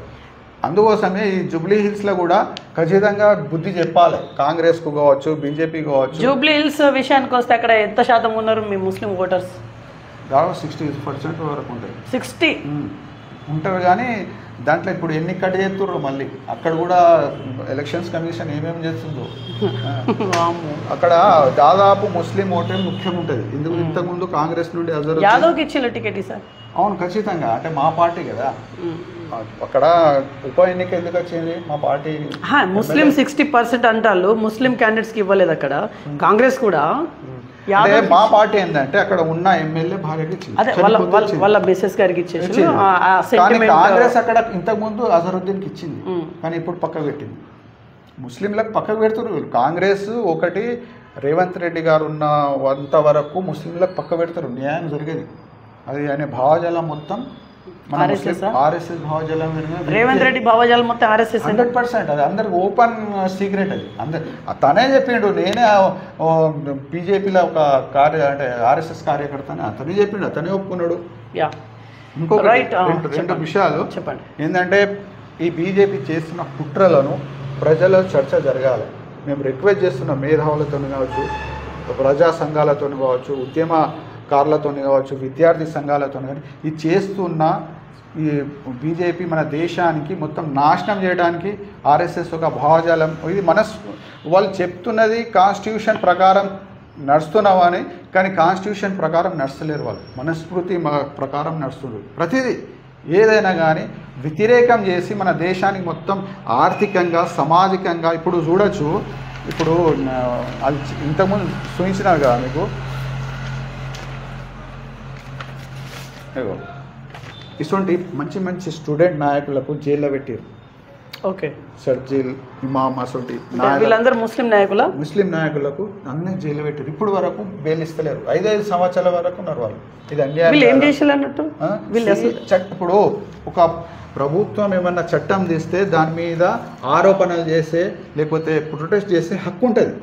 అందుకోసమే ఈ జూబ్లీ హిల్స్లో కూడా ఖచ్చితంగా బుద్ధి చెప్పాలి, కాంగ్రెస్కు కావచ్చు, బీజేపీ కావచ్చు. జూబ్లీ హిల్స్ విషయానికి వస్తే అక్కడ ఎంత శాతం ఉన్నారు మీ ముస్లిం ఓటర్స్? దాదాపు 60% వరకు ఉంటాయి. 60 ఉంటారు, కానీ దాంట్లో ఇప్పుడు ఎన్ని కట్ చేస్తుర్రు మళ్ళీ. అక్కడ కూడా ఎలక్షన్స్ కమిషన్ ఏమేమి చేస్తుందో అక్కడ దాదాపు ముస్లిం ఓటే ముఖ్యం ఉంటుంది. ఎందుకు ఇంతకుముందు కాంగ్రెస్ నుండి యాదవ్కి ఇచ్చిన టికెట్ సార్? అవును, ఖచ్చితంగా. అంటే మా పార్టీ కదా అక్కడ ఉప ఎన్నిక ఎందుకు వచ్చింది? మా పార్టీ ముస్లిం 60% అంటారు, ముస్లిం క్యాండిడేట్స్కి ఇవ్వలేదు అక్కడ. కాంగ్రెస్ కూడా అంటే మా పార్టీ ఏంటంటే అక్కడ ఉన్న ఎమ్మెల్యే భార్యకి ఇచ్చింది, వాళ్ళ మిసెస్ గారికి ఇచ్చేసి. కాంగ్రెస్ అక్కడ ఇంతకు ముందు అజరుద్దీన్కి ఇచ్చింది, కానీ ఇప్పుడు పక్కకు పెట్టింది. ముస్లింలకు పక్కకు పెడుతున్నారు. కాంగ్రెస్ ఒకటి రేవంత్ రెడ్డి గారు ఉన్నంత వరకు ముస్లింలకు పక్క పెడతారు, న్యాయం జరిగేది. అది అనే భావజాలం మొత్తం ఆర్ఎస్ఎస్ భావజాలం. రేవంత్ రెడ్డి భావజాలం మొత్తం ఆర్ఎస్ఎస్ 100%. అది అందరికి ఓపెన్ సీక్రెట్. అది తనే చెప్పిండు, నేనే బీజేపీలో ఒక అంటే ఆర్ఎస్ఎస్ కార్యకర్తని అతనే చెప్పిండు, అతనే ఒప్పుకున్నాడు. ఇంకొక రెండు విషయాలు చెప్పండి. ఏంటంటే ఈ బీజేపీ చేస్తున్న కుట్రలను ప్రజల చర్చ జరగాలి. మేము రిక్వెస్ట్ చేస్తున్న మేధావులతో కావచ్చు, ప్రజా సంఘాలతో కావచ్చు, ఉద్యమకారులతో కావచ్చు, విద్యార్థి సంఘాలతో కానీ ఇది చేస్తున్న ఈ బీజేపీ మన దేశానికి మొత్తం నాశనం చేయడానికి ఆర్ఎస్ఎస్ ఒక భావజాలం. ఇది వాళ్ళు చెప్తున్నది కాన్స్టిట్యూషన్ ప్రకారం నడుస్తున్నామని, కానీ కాన్స్టిట్యూషన్ ప్రకారం నడుస్తలేరు వాళ్ళు, మనస్ఫూర్తి ప్రకారం నడుస్తున్నారు. ప్రతిదీ ఏదైనా కానీ వ్యతిరేకం చేసి మన దేశానికి మొత్తం ఆర్థికంగా, సామాజికంగా ఇప్పుడు చూడొచ్చు. ఇప్పుడు అది ఇంతకుముందు చూపించినారు కదా మీకు, ఇటువంటి మంచి మంచి స్టూడెంట్ నాయకులకు జైల్లో పెట్టారు. ఓకే, సర్జీల్, ఇమామ్, అసోటి వీళ్ళందరూ ముస్లిం నాయకులకు అన్ని జైలు పెట్టారు. ఇప్పుడు వరకు బెయిల్ ఇస్తలేరు. 5 సంవత్సరాల వరకు ఉన్నారు వాళ్ళు. ఇది అన్యాయం. ఇప్పుడు ఒక ప్రభుత్వం ఏమన్నా చట్టం తీస్తే దాని మీద ఆరోపణలు చేసే లేకపోతే ప్రొటెస్ట్ చేసే హక్కు ఉంటుంది.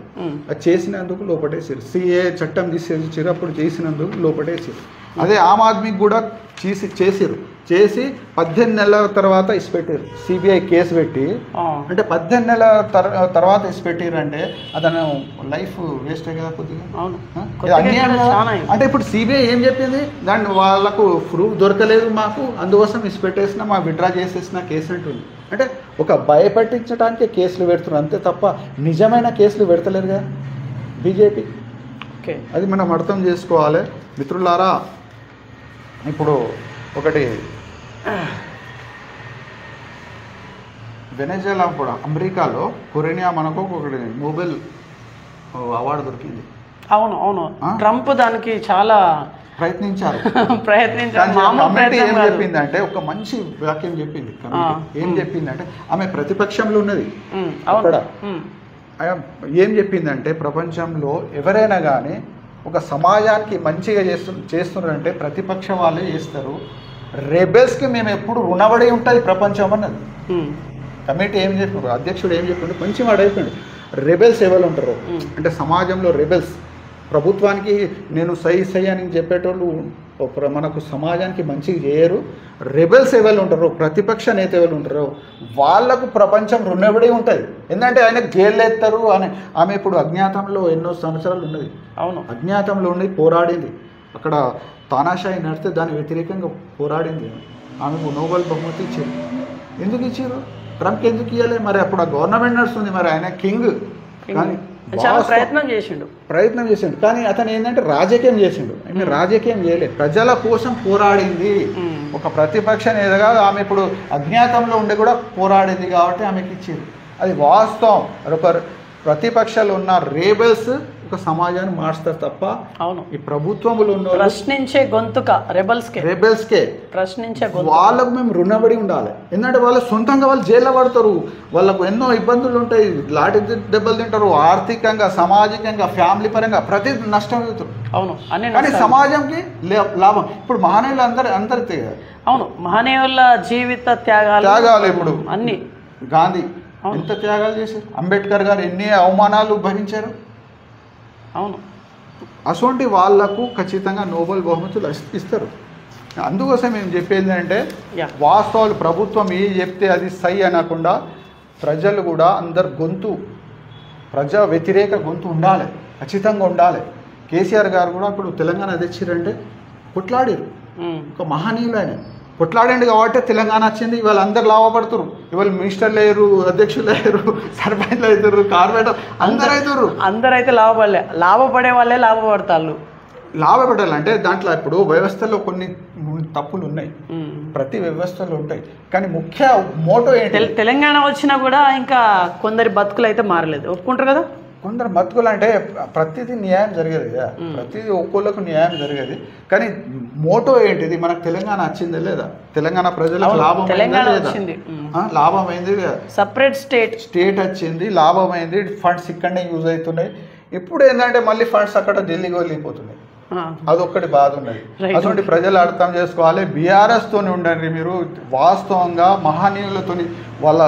అది చేసినందుకు లోపటేసారు. సిఏ చట్టం తీసేసారు, అప్పుడు చేసినందుకు లోపటేసారు. అదే ఆమ్ ఆద్మీకి కూడా చేసారు. చేసి 18 నెలల తర్వాత ఇసిపెట్టారు. సిబిఐ కేసు పెట్టి, అంటే 18 నెలల తర్వాత ఇసిపెట్టారు అంటే అతను లైఫ్ వేస్ట్ కదా కొద్దిగా. అంటే ఇప్పుడు సిబిఐ ఏం చెప్పింది, దాన్ని వాళ్ళకు ప్రూఫ్ దొరకలేదు మాకు, అందుకోసం ఇసిపెట్టేసిన మా విత్డ్రా చేసేసిన కేసు అంటుంది. అంటే ఒక భయపట్టించడానికి కేసులు పెడుతున్నారు అంతే తప్ప నిజమైన కేసులు పెడతలేరు కదా బీజేపీ. అది మనం అర్థం చేసుకోవాలి మిత్రులారా. ఇప్పుడు ఒకటి వెనెజులా కూడా అమెరికాలో కొరేనియా మనకు ఒకటి నోబెల్ అవార్డు దొరికింది. అవును అవును, ట్రంప్ దానికి చాలా ప్రయత్నించారు. ఏం చెప్పిందంటే ఒక మంచి వాక్యం చెప్పింది. ఏం చెప్పిందంటే ఆమె ప్రతిపక్షంలో ఉన్నది అక్కడ. ఏం చెప్పిందంటే ప్రపంచంలో ఎవరైనా కానీ ఒక సమాజానికి మంచిగా చేస్తున్నారంటే ప్రతిపక్ష వాళ్ళే చేస్తారు. రెబెల్స్కి మేము ఎప్పుడు రుణపడి ఉంటుంది ప్రపంచం అన్నది. కమిటీ ఏం చెప్పారు, అధ్యక్షుడు ఏం చెప్పిండు, మంచి మాట అయిపోయింది. రెబెల్స్ ఎవరు ఉంటారు అంటే సమాజంలో రెబెల్స్, ప్రభుత్వానికి నేను సై అని చెప్పేటోళ్ళు మనకు సమాజానికి మంచిగా చేయరు. రెబెల్స్ ఎవరు ఉంటారు, ప్రతిపక్ష నేత ఎవరు ఉంటారో వాళ్లకు ప్రపంచం రుణపడి ఉంటుంది. ఎందుకంటే ఆయన జైలు ఎత్తారు అని. ఆమె ఇప్పుడు అజ్ఞాతంలో ఎన్నో సంవత్సరాలు ఉన్నది. అవును, అజ్ఞాతంలో ఉండి పోరాడింది. అక్కడ తానాషాయి నడితే దాని వ్యతిరేకంగా పోరాడింది. ఆమెకు నోబెల్ బహుమతి ఇచ్చారు. ఎందుకు ఇచ్చారు? ట్రంప్ ఎందుకు ఇవ్వలే? మరి అప్పుడు ఆ గవర్నమెంట్ నడుస్తుంది, మరి ఆయన కింగ్. కానీ చాలా ప్రయత్నం చేసిండు. కానీ అతను ఏంటంటే రాజకీయం చేసిండు. ఆయన రాజకీయం చేయలేదు, ప్రజల కోసం పోరాడింది. ఒక ప్రతిపక్ష నేతగా ఆమె ఇప్పుడు అజ్ఞాతంలో ఉండి కూడా పోరాడింది కాబట్టి ఆమెకి ఇచ్చింది. అది వాస్తవం. ఒక ప్రతిపక్షాలు ఉన్న రేబెల్స్ ఒక సమాజాన్ని మార్చుతారు తప్ప అవును ఈ ప్రభుత్వములు ఉన్న ప్రశ్నించే గొంతుక రెబెల్స్కే ప్రశ్నించే వాళ్ళకు మేము రుణపడి ఉండాలి. ఎందుకంటే వాళ్ళు సొంతంగా వాళ్ళు జైల్లో పడతారు, వాళ్ళకు ఎన్నో ఇబ్బందులు ఉంటాయి, లాఠీ దెబ్బలు తింటారు, ఆర్థికంగా సామాజికంగా ఫ్యామిలీ పరంగా ప్రతి నష్టం అవుతారు. అవును, కానీ సమాజంకి లాభం. ఇప్పుడు మహనీయులు అందరితే అవును, మహనీయుల జీవిత త్యాగాలు ఇప్పుడు అన్ని. గాంధీ ఎంత త్యాగాలు చేశారు, అంబేద్కర్ గారు ఎన్ని అవమానాలు భరించారు. అవును, అటువంటి వాళ్లకు ఖచ్చితంగా నోబెల్ బహుమతులు ఇస్తారు. అందుకోసం మేము చెప్పేది అంటే వాస్తవాలు ప్రభుత్వం ఏది చెప్తే అది సై అనకుండా ప్రజలు కూడా అందరు గొంతు, ప్రజా వ్యతిరేక గొంతు ఉండాలి, ఖచ్చితంగా ఉండాలి. కేసీఆర్ గారు కూడా ఇప్పుడు తెలంగాణ తెచ్చిరంటే కొట్లాడారు. ఒక మహనీయులు ఆయన కొట్లాడండి కాబట్టి తెలంగాణ వచ్చింది. ఇవాళ అందరు లాభపడుతురు. ఇవాళ మినిస్టర్లు అయ్యారు, అధ్యక్షులు అయ్యారు, సర్పంచ్లు అవుతారు, కార్పొరేటర్ అందరైతే లాభపడే వాళ్ళే లాభపడతారు. లాభపడాలంటే దాంట్లో ఇప్పుడు వ్యవస్థలో కొన్ని తప్పులు ఉన్నాయి, ప్రతి వ్యవస్థలో ఉంటాయి. కానీ ముఖ్య మోటో ఏంటి, తెలంగాణ వచ్చినా కూడా ఇంకా కొందరి బతుకులు అయితే మారలేదు. ఒప్పుకుంటారు కదా, కొందరు బతుకులు అంటే ప్రతిదీ న్యాయం జరిగేది కదా, ప్రతిదీ ఒక్కోళ్ళకు న్యాయం జరిగేది. కానీ మోటో ఏంటిది, మనకు తెలంగాణ వచ్చిందే లేదా, తెలంగాణ ప్రజలకు లాభం లాభమైంది, సపరేట్ స్టేట్ వచ్చింది, లాభమైంది, ఫండ్స్ ఇక్కడనే యూజ్ అవుతున్నాయి. ఇప్పుడు ఏంటంటే మళ్ళీ ఫండ్స్ అక్కడ ఢిల్లీకి వెళ్ళిపోతున్నాయి. అదొక్కటి బాధ ఉన్నది. అటువంటి ప్రజలు అర్థం చేసుకోవాలి. బీఆర్ఎస్ తోని ఉండండి మీరు, వాస్తవంగా మహనీయులతో వాళ్ళ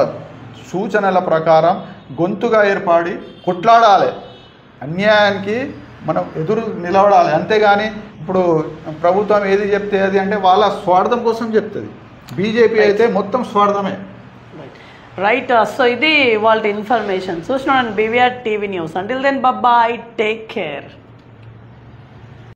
సూచనల ప్రకారం గొంతుగా ఏర్పడి కొట్లాడాలి, అన్యాయానికి మనం ఎదురు నిలబడాలి. అంతేగాని ఇప్పుడు ప్రభుత్వం ఏది చెప్తే అది అంటే వాళ్ళ స్వార్థం కోసం చెప్తుంది. బీజేపీ అయితే మొత్తం స్వార్థమే. రైట్. సో ఇది వాళ్ళ ఇన్ఫర్మేషన్. చూస్తున్నాను BVR TV news. Until then bye, take care.